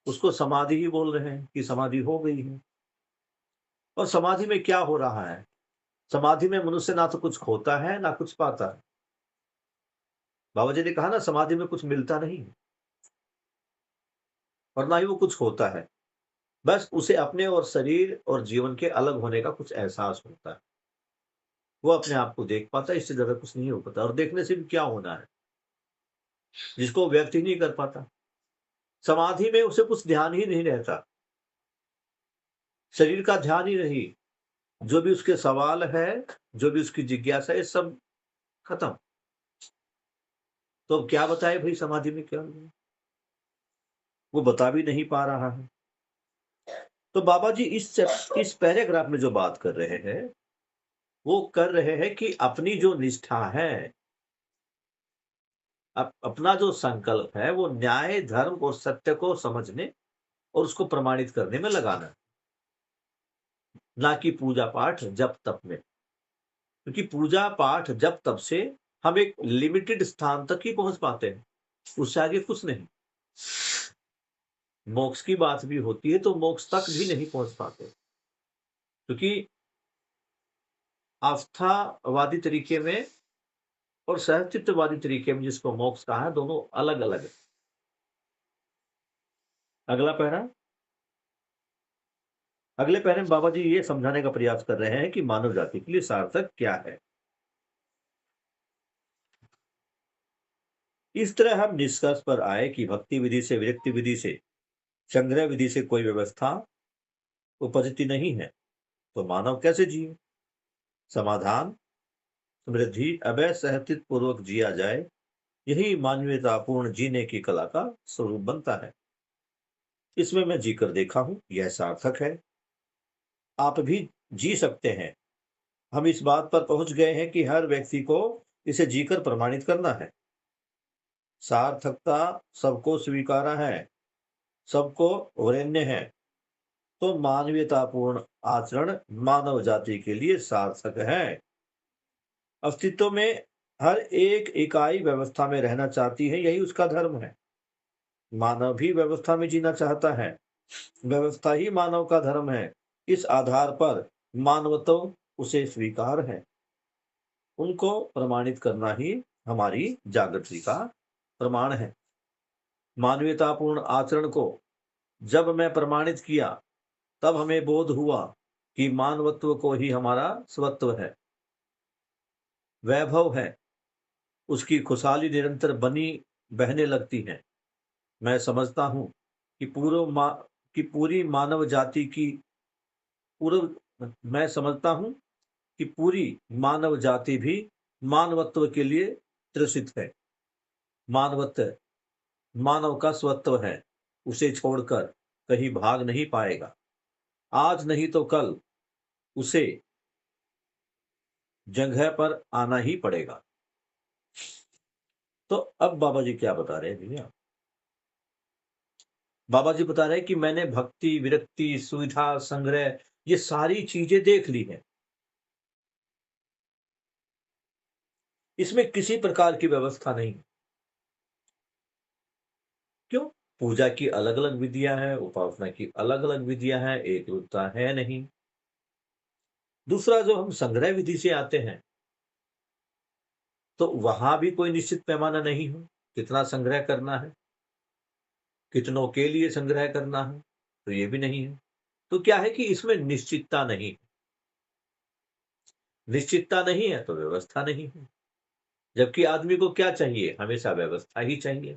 उसको समाधि ही बोल रहे हैं कि समाधि हो गई है। और समाधि में क्या हो रहा है? समाधि में मनुष्य ना तो कुछ खोता है ना कुछ पाता है। बाबा जी ने कहा ना, समाधि में कुछ मिलता नहीं है और ना ही वो कुछ होता है। बस उसे अपने और शरीर और जीवन के अलग होने का कुछ एहसास होता है। वो अपने आप को देख पाता है, इससे ज़्यादा कुछ नहीं हो पाता, और देखने से भी क्या होना है, जिसको वो व्यक्त ही नहीं कर पाता। समाधि में उसे कुछ ध्यान ही नहीं रहता, शरीर का ध्यान ही नहीं, जो भी उसके सवाल है, जो भी उसकी जिज्ञासा है, सब खत्म। तो अब क्या बताए भई समाधि में क्या हुआ? वो बता भी नहीं पा रहा है। तो बाबा जी इस पैराग्राफ में जो बात कर रहे हैं, वो कर रहे हैं कि अपनी जो निष्ठा है, अपना जो संकल्प है, वो न्याय, धर्म और सत्य को समझने और उसको प्रमाणित करने में लगाना है, ना कि पूजा पाठ जप तप में। क्योंकि पूजा पाठ जप तप से हम एक लिमिटेड स्थान तक ही पहुंच पाते हैं, उससे आगे कुछ नहीं। मोक्ष की बात भी होती है तो मोक्ष तक भी नहीं पहुंच पाते, क्योंकि आस्थावादी तरीके में और सहचित्तवादी तरीके में जिसको मोक्ष कहा है, दोनों अलग अलग है। अगला पैरा, अगले पैरे में बाबा जी ये समझाने का प्रयास कर रहे हैं कि मानव जाति के लिए सार्थक क्या है। इस तरह हम निष्कर्ष पर आए कि भक्ति विधि से, विरक्ति विधि से, संग्रह विधि से कोई व्यवस्था उपजती नहीं है, तो मानव कैसे जिए? समाधान, समृद्धि, अभय सहचित पूर्वक जिया जाए, यही मानवीयतापूर्ण जीने की कला का स्वरूप बनता है। इसमें मैं जीकर देखा हूं, यह सार्थक है। आप भी जी सकते हैं। हम इस बात पर पहुंच गए हैं कि हर व्यक्ति को इसे जीकर प्रमाणित करना है। सार्थकता सबको स्वीकारा है, सबको वरेण्य है, तो मानवीयतापूर्ण आचरण मानव जाति के लिए सार्थक है। अस्तित्व में हर एक इकाई व्यवस्था में रहना चाहती है, यही उसका धर्म है। मानव भी व्यवस्था में जीना चाहता है, व्यवस्था ही मानव का धर्म है। इस आधार पर मानवत्व उसे स्वीकार है, उनको प्रमाणित करना ही हमारी जागृति का प्रमाण है। मानवीयतापूर्ण आचरण को जब मैं प्रमाणित किया, तब हमें बोध हुआ कि मानवत्व को ही हमारा स्वत्व है, वैभव है, उसकी खुशहाली निरंतर बनी बहने लगती है। मैं समझता हूं कि पूरी मानव जाति की पूर्व मैं समझता हूं कि पूरी मानव जाति भी मानवत्व के लिए त्रसित है। मानवत्व मानव का स्वत्व है, उसे छोड़कर कहीं भाग नहीं पाएगा। आज नहीं तो कल उसे जगह पर आना ही पड़ेगा। तो अब बाबा जी क्या बता रहे हैं भैया? बाबा जी बता रहे हैं कि मैंने भक्ति, विरक्ति, सुविधा, संग्रह, ये सारी चीजें देख ली हैं। इसमें किसी प्रकार की व्यवस्था नहीं। क्यों? पूजा की अलग अलग विधियां हैं, उपासना की अलग अलग विधियां हैं, एक रूपता है नहीं। दूसरा, जो हम संग्रह विधि से आते हैं, तो वहां भी कोई निश्चित पैमाना नहीं हो, कितना संग्रह करना है, कितनों के लिए संग्रह करना है, तो ये भी नहीं है। तो क्या है कि इसमें निश्चितता नहीं है। निश्चितता नहीं है तो व्यवस्था नहीं है। जबकि आदमी को क्या चाहिए? हमेशा व्यवस्था ही चाहिए,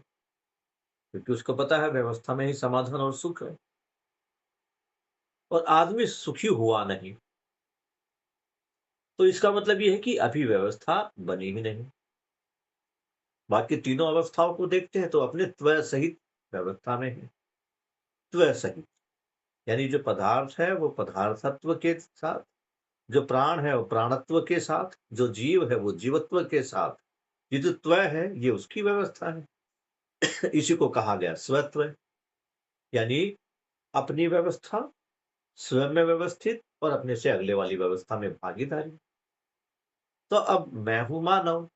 क्योंकि उसको पता है व्यवस्था में ही समाधान और सुख है। और आदमी सुखी हुआ नहीं, तो इसका मतलब ये है कि अभी व्यवस्था बनी ही नहीं। बाकी तीनों अवस्थाओं को देखते हैं तो अपने त्वय सहित व्यवस्था में है। त्वय सहित यानी जो पदार्थ है वो पदार्थत्व के साथ, जो प्राण है वो प्राणत्व के साथ, जो जीव है वो जीवत्व के साथ। ये जो त्वय है ये उसकी व्यवस्था है। इसी को कहा गया स्वत्व, यानी अपनी व्यवस्था, स्वयं में व्यवस्थित और अपने से अगले वाली व्यवस्था में भागीदारी। तो अब मैं हूं मानव,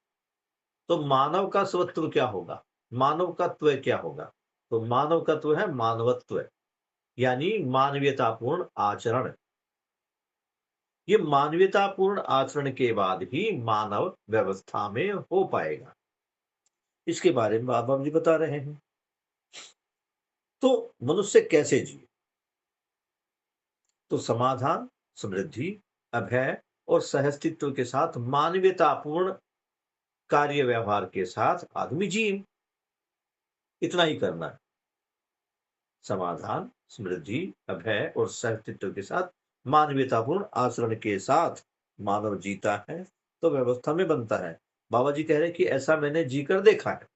तो मानव का स्वत्व क्या होगा? मानव का त्व क्या होगा? तो मानव का त्व है मानवत्व, यानी मानवीयतापूर्ण आचरण। ये मानवीयतापूर्ण आचरण के बाद ही मानव व्यवस्था में हो पाएगा। इसके बारे में बाबा जी बता रहे हैं। तो मनुष्य कैसे जिए? तो समाधान, समृद्धि, अभय और सहअस्तित्व के साथ मानवीयतापूर्ण कार्य व्यवहार के साथ आदमी जिए, इतना ही करना है। समाधान, समृद्धि, अभय और सहअस्तित्व के साथ मानवीयतापूर्ण आचरण के साथ मानव जीता है तो व्यवस्था में बनता है। बाबा जी कह रहे हैं कि ऐसा मैंने जीकर देखा है,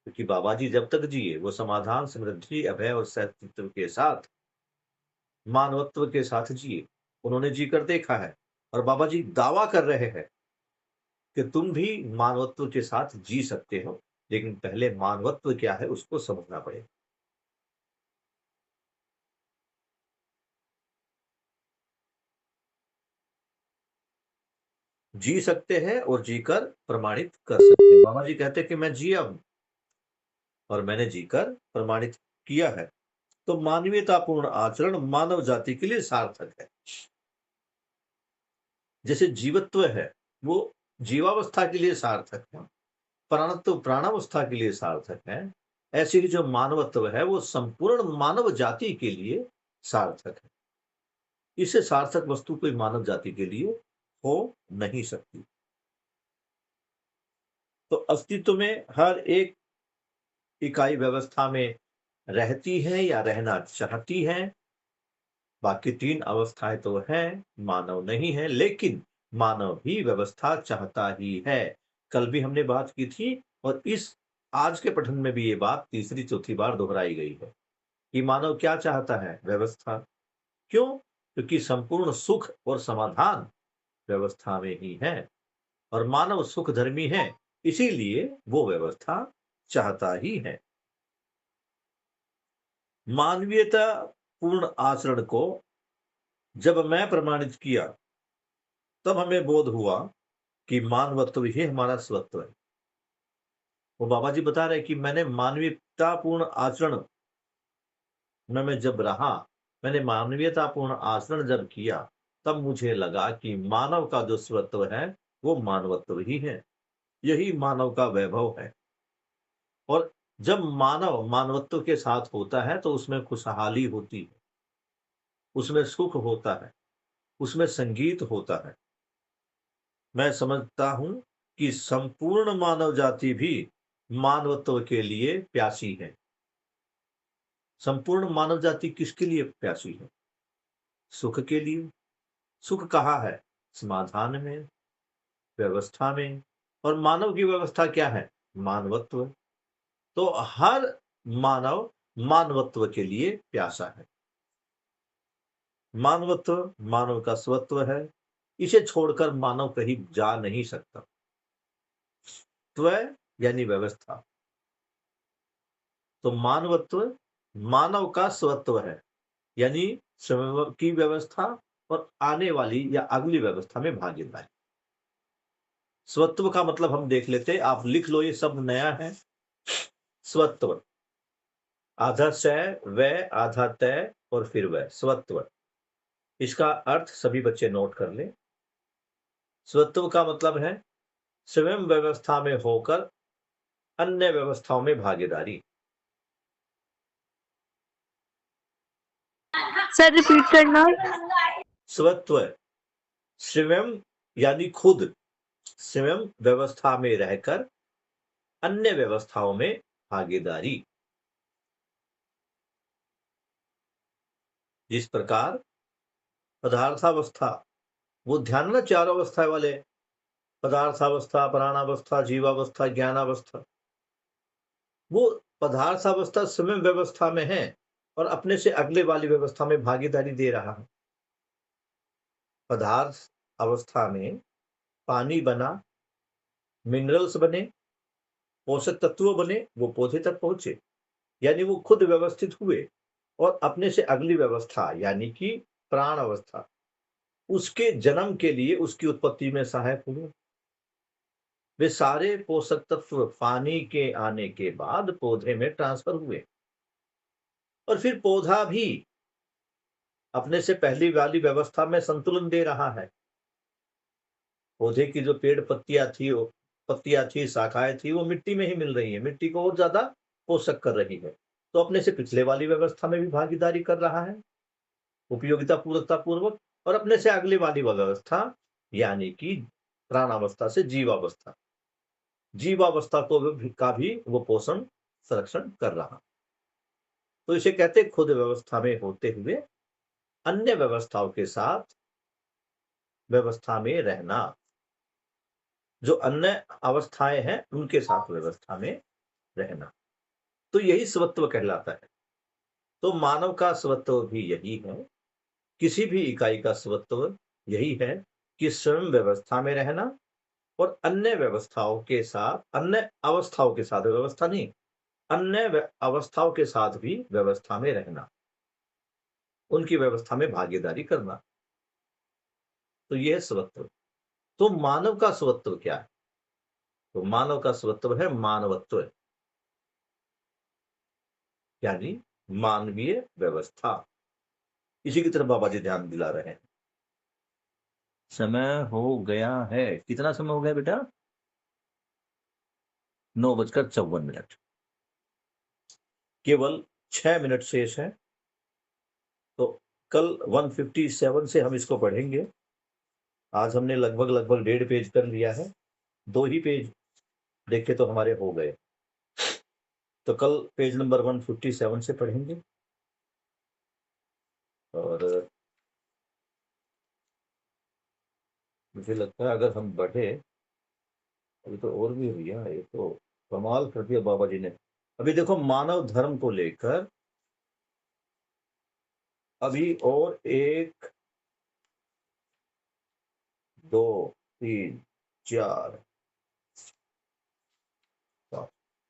क्योंकि बाबा जी जब तक जिए वो समाधान, समृद्धि, अभय और सहअस्तित्व के साथ मानवत्व के साथ जिए, उन्होंने जीकर देखा है। और बाबा जी दावा कर रहे हैं कि तुम भी मानवत्व के साथ जी सकते हो, लेकिन पहले मानवत्व क्या है उसको समझना पड़ेगा। जी सकते हैं और जीकर प्रमाणित कर सकते हैं। बाबा जी कहते हैं कि मैं जिया हूं और मैंने जीकर प्रमाणित किया है। तो मानवीयतापूर्ण आचरण मानव जाति के लिए सार्थक है। जैसे जीवत्व है वो जीवावस्था के लिए सार्थक है, प्राणत्व प्राणावस्था के लिए सार्थक है, ऐसे ही जो मानवत्व है वो संपूर्ण मानव जाति के लिए सार्थक है। इससे सार्थक वस्तु कोई मानव जाति के लिए हो नहीं सकती। तो अस्तित्व में हर एक इकाई व्यवस्था में रहती है या रहना चाहती है। बाकी तीन अवस्थाएं तो हैं, मानव नहीं है, लेकिन मानव भी व्यवस्था चाहता ही है। कल भी हमने बात की थी और इस आज के पठन में भी ये बात तीसरी चौथी बार दोहराई गई है कि मानव क्या चाहता है? व्यवस्था। क्यों? क्योंकि संपूर्ण सुख और समाधान व्यवस्था में ही है और मानव सुख धर्मी है, इसीलिए वो व्यवस्था चाहता ही है। मानवीयता पूर्ण आचरण को जब मैं प्रमाणित किया तब हमें बोध हुआ कि मानवत्व ही हमारा स्वत्व है। वो बाबा जी बता रहे कि मैंने मानवीयतापूर्ण आचरण में मैं जब रहा, मैंने मानवीयतापूर्ण आचरण जब किया, तब मुझे लगा कि मानव का जो स्वत्व है वो मानवत्व ही है। यही मानव का वैभव है। और जब मानव मानवत्व के साथ होता है तो उसमें खुशहाली होती है, उसमें सुख होता है, उसमें संगीत होता है। मैं समझता हूं कि संपूर्ण मानव जाति भी मानवत्व के लिए प्यासी है। संपूर्ण मानव जाति किसके लिए प्यासी है? सुख के लिए। सुख कहाँ है? समाधान में, व्यवस्था में। और मानव की व्यवस्था क्या है? मानवत्व। तो हर मानव मानवत्व के लिए प्यासा है। मानवत्व मानव का स्वत्व है, इसे छोड़कर मानव कहीं जा नहीं सकता। त्व यानी व्यवस्था। तो मानवत्व मानव का स्वत्व है, यानी समय की व्यवस्था और आने वाली या अगली व्यवस्था में भागीदारी। स्वत्व का मतलब हम देख लेते, आप लिख लो, ये शब्द नया है। स्वत्व आधा स, व, आधा तय और फिर वह। स्वत्व, इसका अर्थ सभी बच्चे नोट कर लें। स्वत्व का मतलब है स्वयं व्यवस्था में होकर अन्य व्यवस्थाओं में भागीदारी। सर रिपीट करना। स्वत्व स्वयं यानी खुद स्वयं व्यवस्था में रहकर अन्य व्यवस्थाओं में भागीदारी। जिस प्रकार पदार्थावस्था, वो ध्यान ना चारों अवस्थाएं वाले, पदार्थावस्था, प्राणावस्था, जीवावस्था, ज्ञानावस्था। वो पदार्थावस्था स्वयं व्यवस्था में है और अपने से अगले वाली व्यवस्था में भागीदारी दे रहा है। पदार्थ अवस्था में पानी बना, मिनरल्स बने, पोषक तत्व बने, वो पौधे तक पहुंचे, यानी वो खुद व्यवस्थित हुए और अपने से अगली व्यवस्था यानी कि प्राण अवस्था, उसके जन्म के लिए उसकी उत्पत्ति में सहायक हुए। वे सारे पोषक तत्व पानी के आने के बाद पौधे में ट्रांसफर हुए और फिर पौधा भी अपने से पहली वाली व्यवस्था में संतुलन दे रहा है। पौधे की जो पेड़ पत्तियां थी, शाखाएं थी, वो मिट्टी में ही मिल रही है, मिट्टी को और ज्यादा पोषक कर रही है, तो अपने से पिछले वाली व्यवस्था में भी भागीदारी कर रहा है। उपयोगिता पूर्वकता पूर्वक, और अपने से अगली वाली व्यवस्था यानी कि प्राणावस्था से जीवावस्था, जीवावस्था का भी वो पोषण संरक्षण कर रहा। तो इसे कहते खुद व्यवस्था में होते हुए अन्य व्यवस्थाओं के साथ व्यवस्था में रहना। जो अन्य अवस्थाएं हैं उनके साथ व्यवस्था में रहना, तो यही स्वत्व कहलाता है। तो मानव का स्वत्व भी यही है, किसी भी इकाई का स्वत्व यही है कि स्वयं व्यवस्था में रहना और अन्य व्यवस्थाओं के साथ, अन्य अवस्थाओं के साथ, व्यवस्था नहीं, अन्य अवस्थाओं के साथ भी व्यवस्था में रहना, उनकी व्यवस्था में भागीदारी करना। तो यह है स्वत्व। तो मानव का स्वत्व क्या है? तो मानव का स्वत्व है मानवत्व, यानी मानवीय व्यवस्था। इसी की तरफ बाबा जी ध्यान दिला रहे हैं। समय हो गया है, कितना समय हो गया बेटा? 9:54। केवल 6 मिनट शेष है। तो कल 157 से हम इसको पढ़ेंगे। आज हमने लगभग 1.5 पेज कर लिया है, 2 ही पेज देखे तो हमारे हो गए। तो कल पेज नंबर 157 से पढ़ेंगे। और मुझे लगता है अगर हम बढ़े, अभी तो और भी भैया, ये तो कमाल कर दिया बाबा जी ने। अभी देखो मानव धर्म को लेकर अभी और 1 2 3 4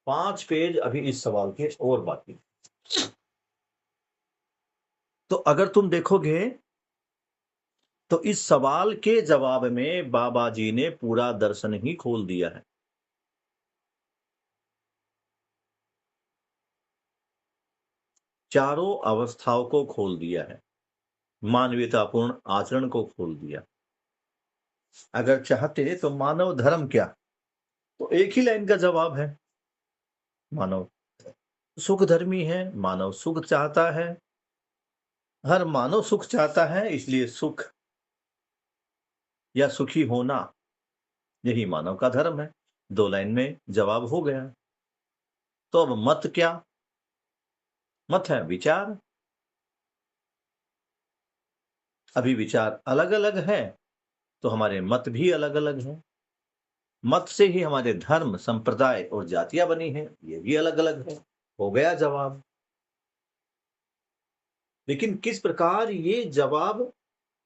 5 पेज अभी इस सवाल के और बाकी। तो अगर तुम देखोगे तो इस सवाल के जवाब में बाबा जी ने पूरा दर्शन ही खोल दिया है। चारों अवस्थाओं को खोल दिया है, मानवीयतापूर्ण आचरण को खोल दिया। अगर चाहते तो मानव धर्म क्या, तो एक ही लाइन का जवाब है, मानव सुख धर्मी है, मानव सुख चाहता है, हर मानव सुख चाहता है, इसलिए सुख या सुखी होना यही मानव का धर्म है। 2 लाइन में जवाब हो गया। तो अब मत क्या? मत है विचार। अभी विचार अलग अलग है तो हमारे मत भी अलग अलग हैं। मत से ही हमारे धर्म, संप्रदाय और जातियां बनी हैं, ये भी अलग अलग है। हो गया जवाब। लेकिन किस प्रकार ये जवाब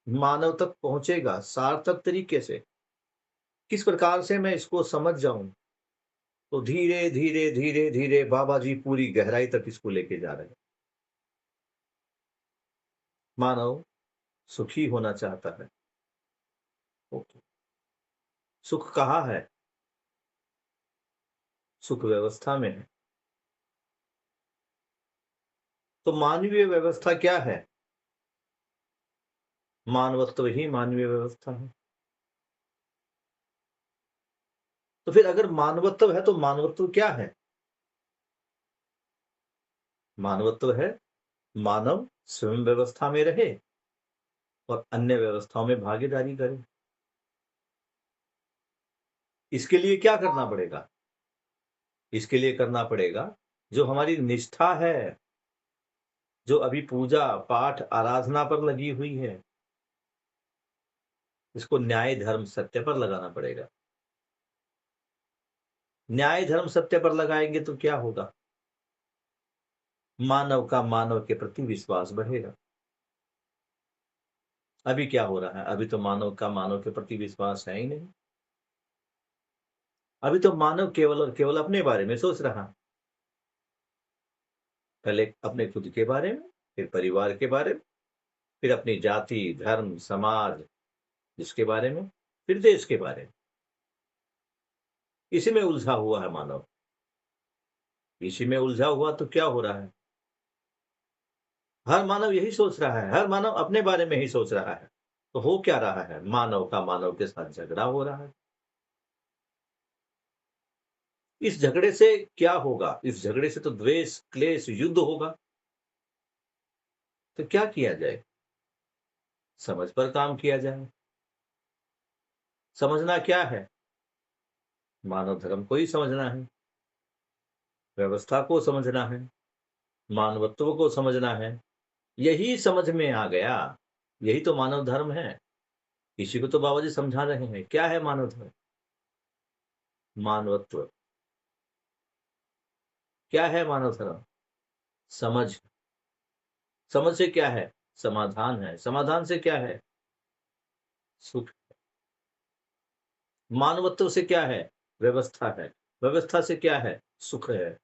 मानव तक पहुंचेगा सार्थक तरीके से, किस प्रकार से मैं इसको समझ जाऊं, तो धीरे धीरे धीरे धीरे बाबा जी पूरी गहराई तक इसको लेके जा रहे हैं। मानव सुखी होना चाहता है। ओके, सुख कहाँ है? सुख व्यवस्था में है। तो मानवीय व्यवस्था क्या है? मानवत्व ही मानवीय व्यवस्था है। तो फिर अगर मानवत्व है तो मानवत्व क्या है? मानवत्व है मानव स्वयं व्यवस्था में रहे और अन्य व्यवस्थाओं में भागीदारी करे। इसके लिए क्या करना पड़ेगा? इसके लिए करना पड़ेगा जो हमारी निष्ठा है, जो अभी पूजा पाठ आराधना पर लगी हुई है, इसको न्याय धर्म सत्य पर लगाना पड़ेगा। न्याय धर्म सत्य पर लगाएंगे तो क्या होगा? मानव का मानव के प्रति विश्वास बढ़ेगा। अभी क्या हो रहा है? अभी तो मानव का मानव के प्रति विश्वास है ही नहीं। अभी तो मानव केवल और केवल अपने बारे में सोच रहा है। पहले अपने खुद के बारे में, फिर परिवार के बारे में, फिर अपनी जाति, धर्म, समाज जिसके बारे में, फिर देश के बारे में। इसी में उलझा हुआ है मानव। इसी में उलझा हुआ तो क्या हो रहा है? हर मानव यही सोच रहा है, हर मानव अपने बारे में ही सोच रहा है। तो हो क्या रहा है? मानव का मानव के साथ झगड़ा हो रहा है। इस झगड़े से क्या होगा? इस झगड़े से तो द्वेष, क्लेश, युद्ध होगा। तो क्या किया जाए? समझ पर काम किया जाए। समझना क्या है? मानव धर्म को ही समझना है, व्यवस्था को समझना है, मानवत्व को समझना है। यही समझ में आ गया, यही तो मानव धर्म है। इसी को तो बाबा जी समझा रहे हैं। क्या है मानव धर्म? मानवत्व। क्या है मानव धर्म? समझ। समझ से क्या है? समाधान है। समाधान से क्या है? सुख। मानवत्व से क्या है? व्यवस्था है। व्यवस्था से क्या है? सुख है।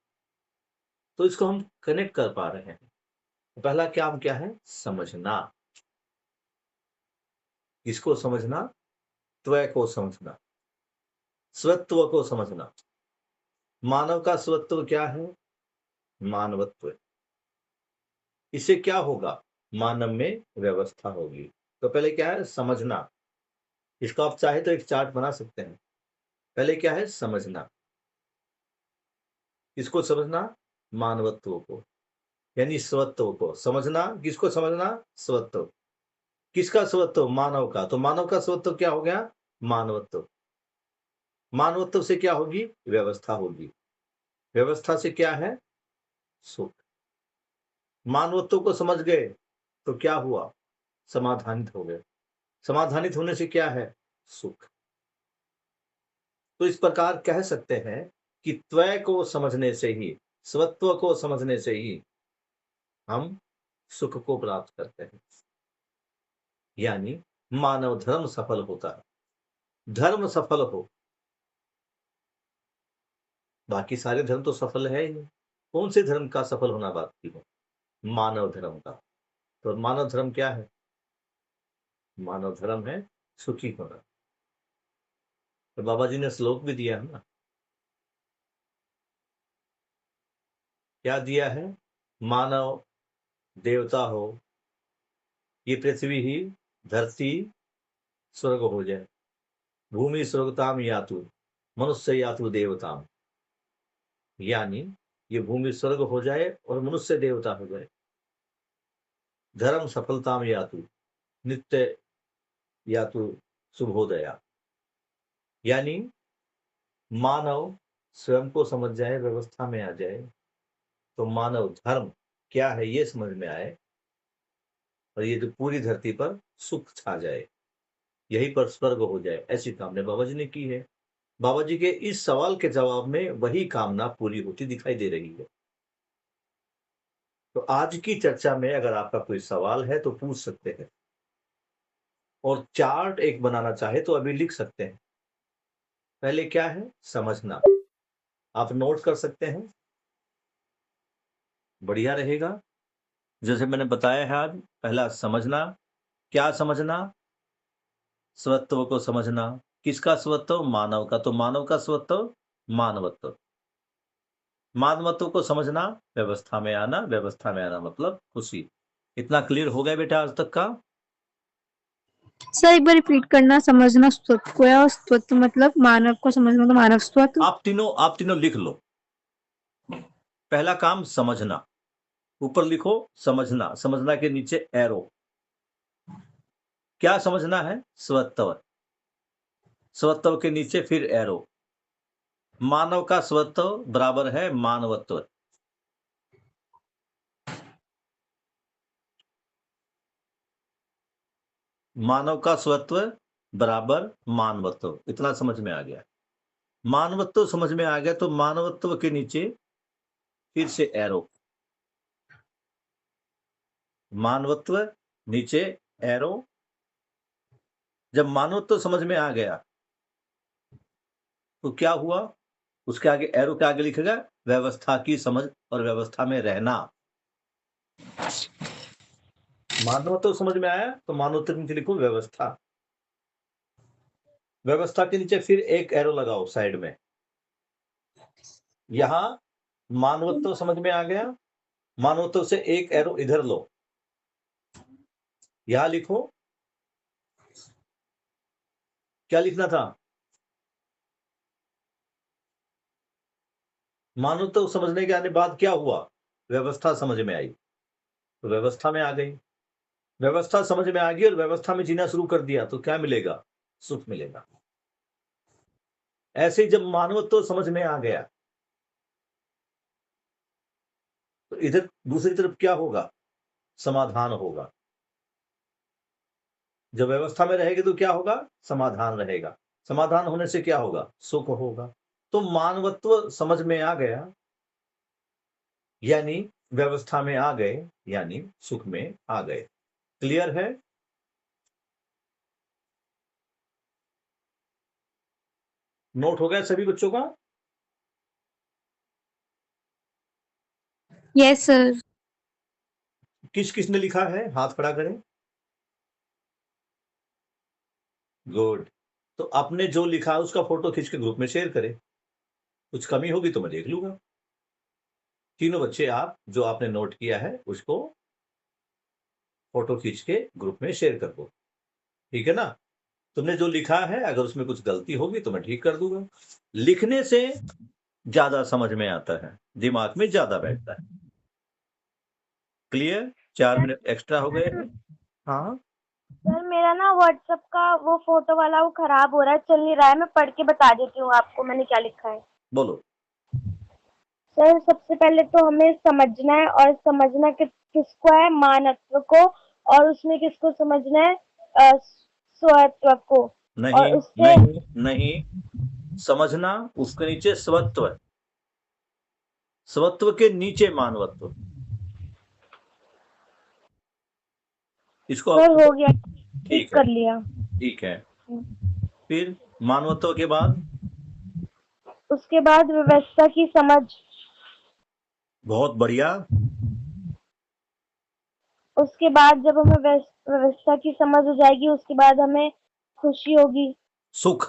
तो इसको हम कनेक्ट कर पा रहे हैं। पहला काम क्या है? समझना। किसको समझना? त्वय को समझना, स्वत्व को समझना। मानव का स्वत्व क्या है? मानवत्व। इससे क्या होगा? मानव में व्यवस्था होगी। तो पहले क्या है? समझना। इसको आप चाहे तो एक चार्ट बना सकते हैं। पहले क्या है? समझना। किसको समझना? मानवत्व को, यानी स्वत्व को समझना। किसको समझना? स्वत्व। किसका स्वत्व? मानव का। तो मानव का स्वत्व क्या हो गया? मानवत्व। मानवत्व से क्या होगी? व्यवस्था होगी। व्यवस्था से क्या है? सुख। मानवत्व को समझ गए तो क्या हुआ? समाधानित हो गए। समाधानित होने से क्या है? सुख। तो इस प्रकार कह सकते हैं कि त्वय को समझने से ही, स्वत्व को समझने से ही हम सुख को प्राप्त करते हैं, यानी मानव धर्म सफल होता है। धर्म सफल हो, बाकी सारे धर्म तो सफल है ही। कौन से धर्म का सफल होना बाकी है? मानव धर्म का। तो मानव धर्म क्या है? मानव धर्म है सुखी होना। तो बाबा जी ने श्लोक भी दिया है ना। क्या दिया है? मानव देवता हो, ये पृथ्वी ही धरती स्वर्ग हो जाए। भूमि स्वर्गताम यातु, मनुष्य यातु देवताम। यानी ये भूमि स्वर्ग हो जाए और मनुष्य देवता हो जाए। धर्म सफलताम यातु, नित्य यातु शुभोदया। यानी मानव स्वयं को समझ जाए, व्यवस्था में आ जाए, तो मानव धर्म क्या है ये समझ में आए, और ये जो पूरी धरती पर सुख छा जाए, यही पर स्वर्ग हो जाए। ऐसी कामना बाबा जी ने की है। बाबा जी के इस सवाल के जवाब में वही कामना पूरी होती दिखाई दे रही है। तो आज की चर्चा में अगर आपका कोई सवाल है तो पूछ सकते हैं, और चार्ट एक बनाना चाहे तो अभी लिख सकते हैं। पहले क्या है? समझना। आप नोट कर सकते हैं, बढ़िया रहेगा। जैसे मैंने बताया है आज, पहला समझना। क्या समझना? स्वत्व को समझना। किसका स्वत्व? मानव का। तो मानव का स्वत्व मानवत्व। मानवत्व को समझना, व्यवस्था में आना। व्यवस्था में आना मतलब खुशी। इतना क्लियर हो गया बेटा आज तक का? सर एक बार रिपीट करना। समझना स्वत्व है, और स्वत्व मतलब मानव को समझना, तो मानव स्वत्व। आप तीनों लिख लो। पहला काम समझना, ऊपर लिखो समझना। समझना के नीचे एरो। क्या समझना है? स्वत्व। स्वत्व के नीचे फिर एरो। मानव का स्वत्व बराबर है मानवत्व। मानव का स्वत्व बराबर मानवत्व। इतना समझ में आ गया। मानवत्व समझ में आ गया तो मानवत्व के नीचे फिर से एरो। मानवत्व नीचे एरो। जब मानवत्व समझ में आ गया तो क्या हुआ? उसके आगे एरो के आगे लिखेगा व्यवस्था की समझ और व्यवस्था में रहना। मानवत्व समझ में आया तो मानवत्व के नीचे लिखो व्यवस्था। व्यवस्था के नीचे फिर एक एरो लगाओ साइड में। यहां मानवत्व समझ में आ गया, मानवत्व से एक एरो इधर लो, यहां लिखो। क्या लिखना था? मानवत्व समझने के आने बाद क्या हुआ? व्यवस्था समझ में आई तो व्यवस्था में आ गई। व्यवस्था समझ में आ गई और व्यवस्था में जीना शुरू कर दिया तो क्या मिलेगा? सुख मिलेगा। ऐसे ही जब मानवत्व समझ में आ गया तो इधर दूसरी तरफ क्या होगा? समाधान होगा। जब व्यवस्था में रहेगी तो क्या होगा? समाधान रहेगा। समाधान होने से क्या होगा? सुख होगा। तो मानवत्व समझ में आ गया यानी व्यवस्था में आ गए यानी सुख में आ गए। क्लियर है? नोट हो गया सभी बच्चों का? Yes sir. किस किसने लिखा है? हाथ खड़ा करें। गुड। तो आपने जो लिखा उसका फोटो खींच के ग्रुप में शेयर करें। कुछ कमी होगी तो मैं देख लूंगा। तीनों बच्चे आप जो आपने नोट किया है उसको फोटो खींच के ग्रुप में शेयर कर दो। ठीक है ना? तुमने जो लिखा है अगर उसमें कुछ गलती होगी तो मैं ठीक कर दूंगा। लिखने से ज्यादा समझ में आता है, दिमाग में ज्यादा बैठता है। क्लियर? 4 मिनट एक्स्ट्रा हो गए हैं। हाँ सर मेरा ना व्हाट्सएप का वो फोटो वाला वो खराब हो रहा है, चल नहीं रहा है। मैं पढ़ के बता देती हूँ आपको मैंने क्या लिखा है। बोलो। सर सबसे पहले तो हमें समझना है, और समझना किसको है? मानवत्व को। और उसमें किसको समझना है? स्वत्व को। और नहीं उससे नहीं नहीं, समझना उसके नीचे स्वत्व है, स्वत्व के नीचे मानवत्व। इसको सर हो गया, ठीक ठीक है, कर लिया। ठीक है। फिर मानवत्व के बाद उसके बाद व्यवस्था की समझ। बहुत बढ़िया। उसके बाद जब हमें व्यवस्था की समझ हो जाएगी, उसके बाद हमें खुशी होगी। सुख।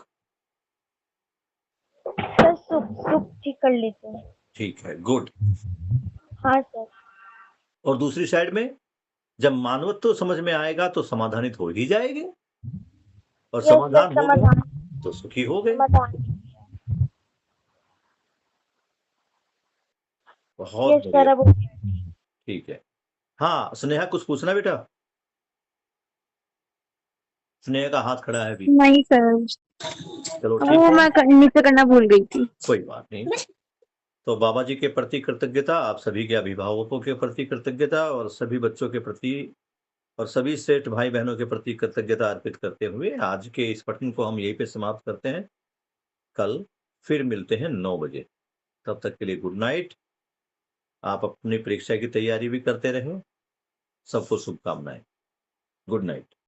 सर सुख सुख ठीक कर लेते हैं। ठीक है, गुड। हाँ सर। और दूसरी साइड में जब मानवत्व समझ में आएगा तो समाधानित हो ही जाएंगे, और यस सर, समाधान हो गए समाधान तो सुखी हो गए। समाधान। बहुत यस बढ़िया। सर, अब हो गया। ठीक है। हाँ स्नेहा, कुछ पूछना बेटा? स्नेहा का हाथ खड़ा है अभी। नहीं सर, चलो ठीक वो है, मैं नीचे करना भूल गई थी। कोई बात नहीं। तो बाबा जी के प्रति कृतज्ञता, आप सभी के अभिभावकों के प्रति कृतज्ञता, और सभी बच्चों के प्रति और सभी श्रेष्ठ भाई बहनों के प्रति कृतज्ञता अर्पित करते हुए आज के इस पठन को हम यहीं पे समाप्त करते हैं। कल फिर मिलते हैं 9 बजे। तब तक के लिए गुड नाइट। आप अपनी परीक्षा की तैयारी भी करते रहें। सबको शुभकामनाएं। Good night.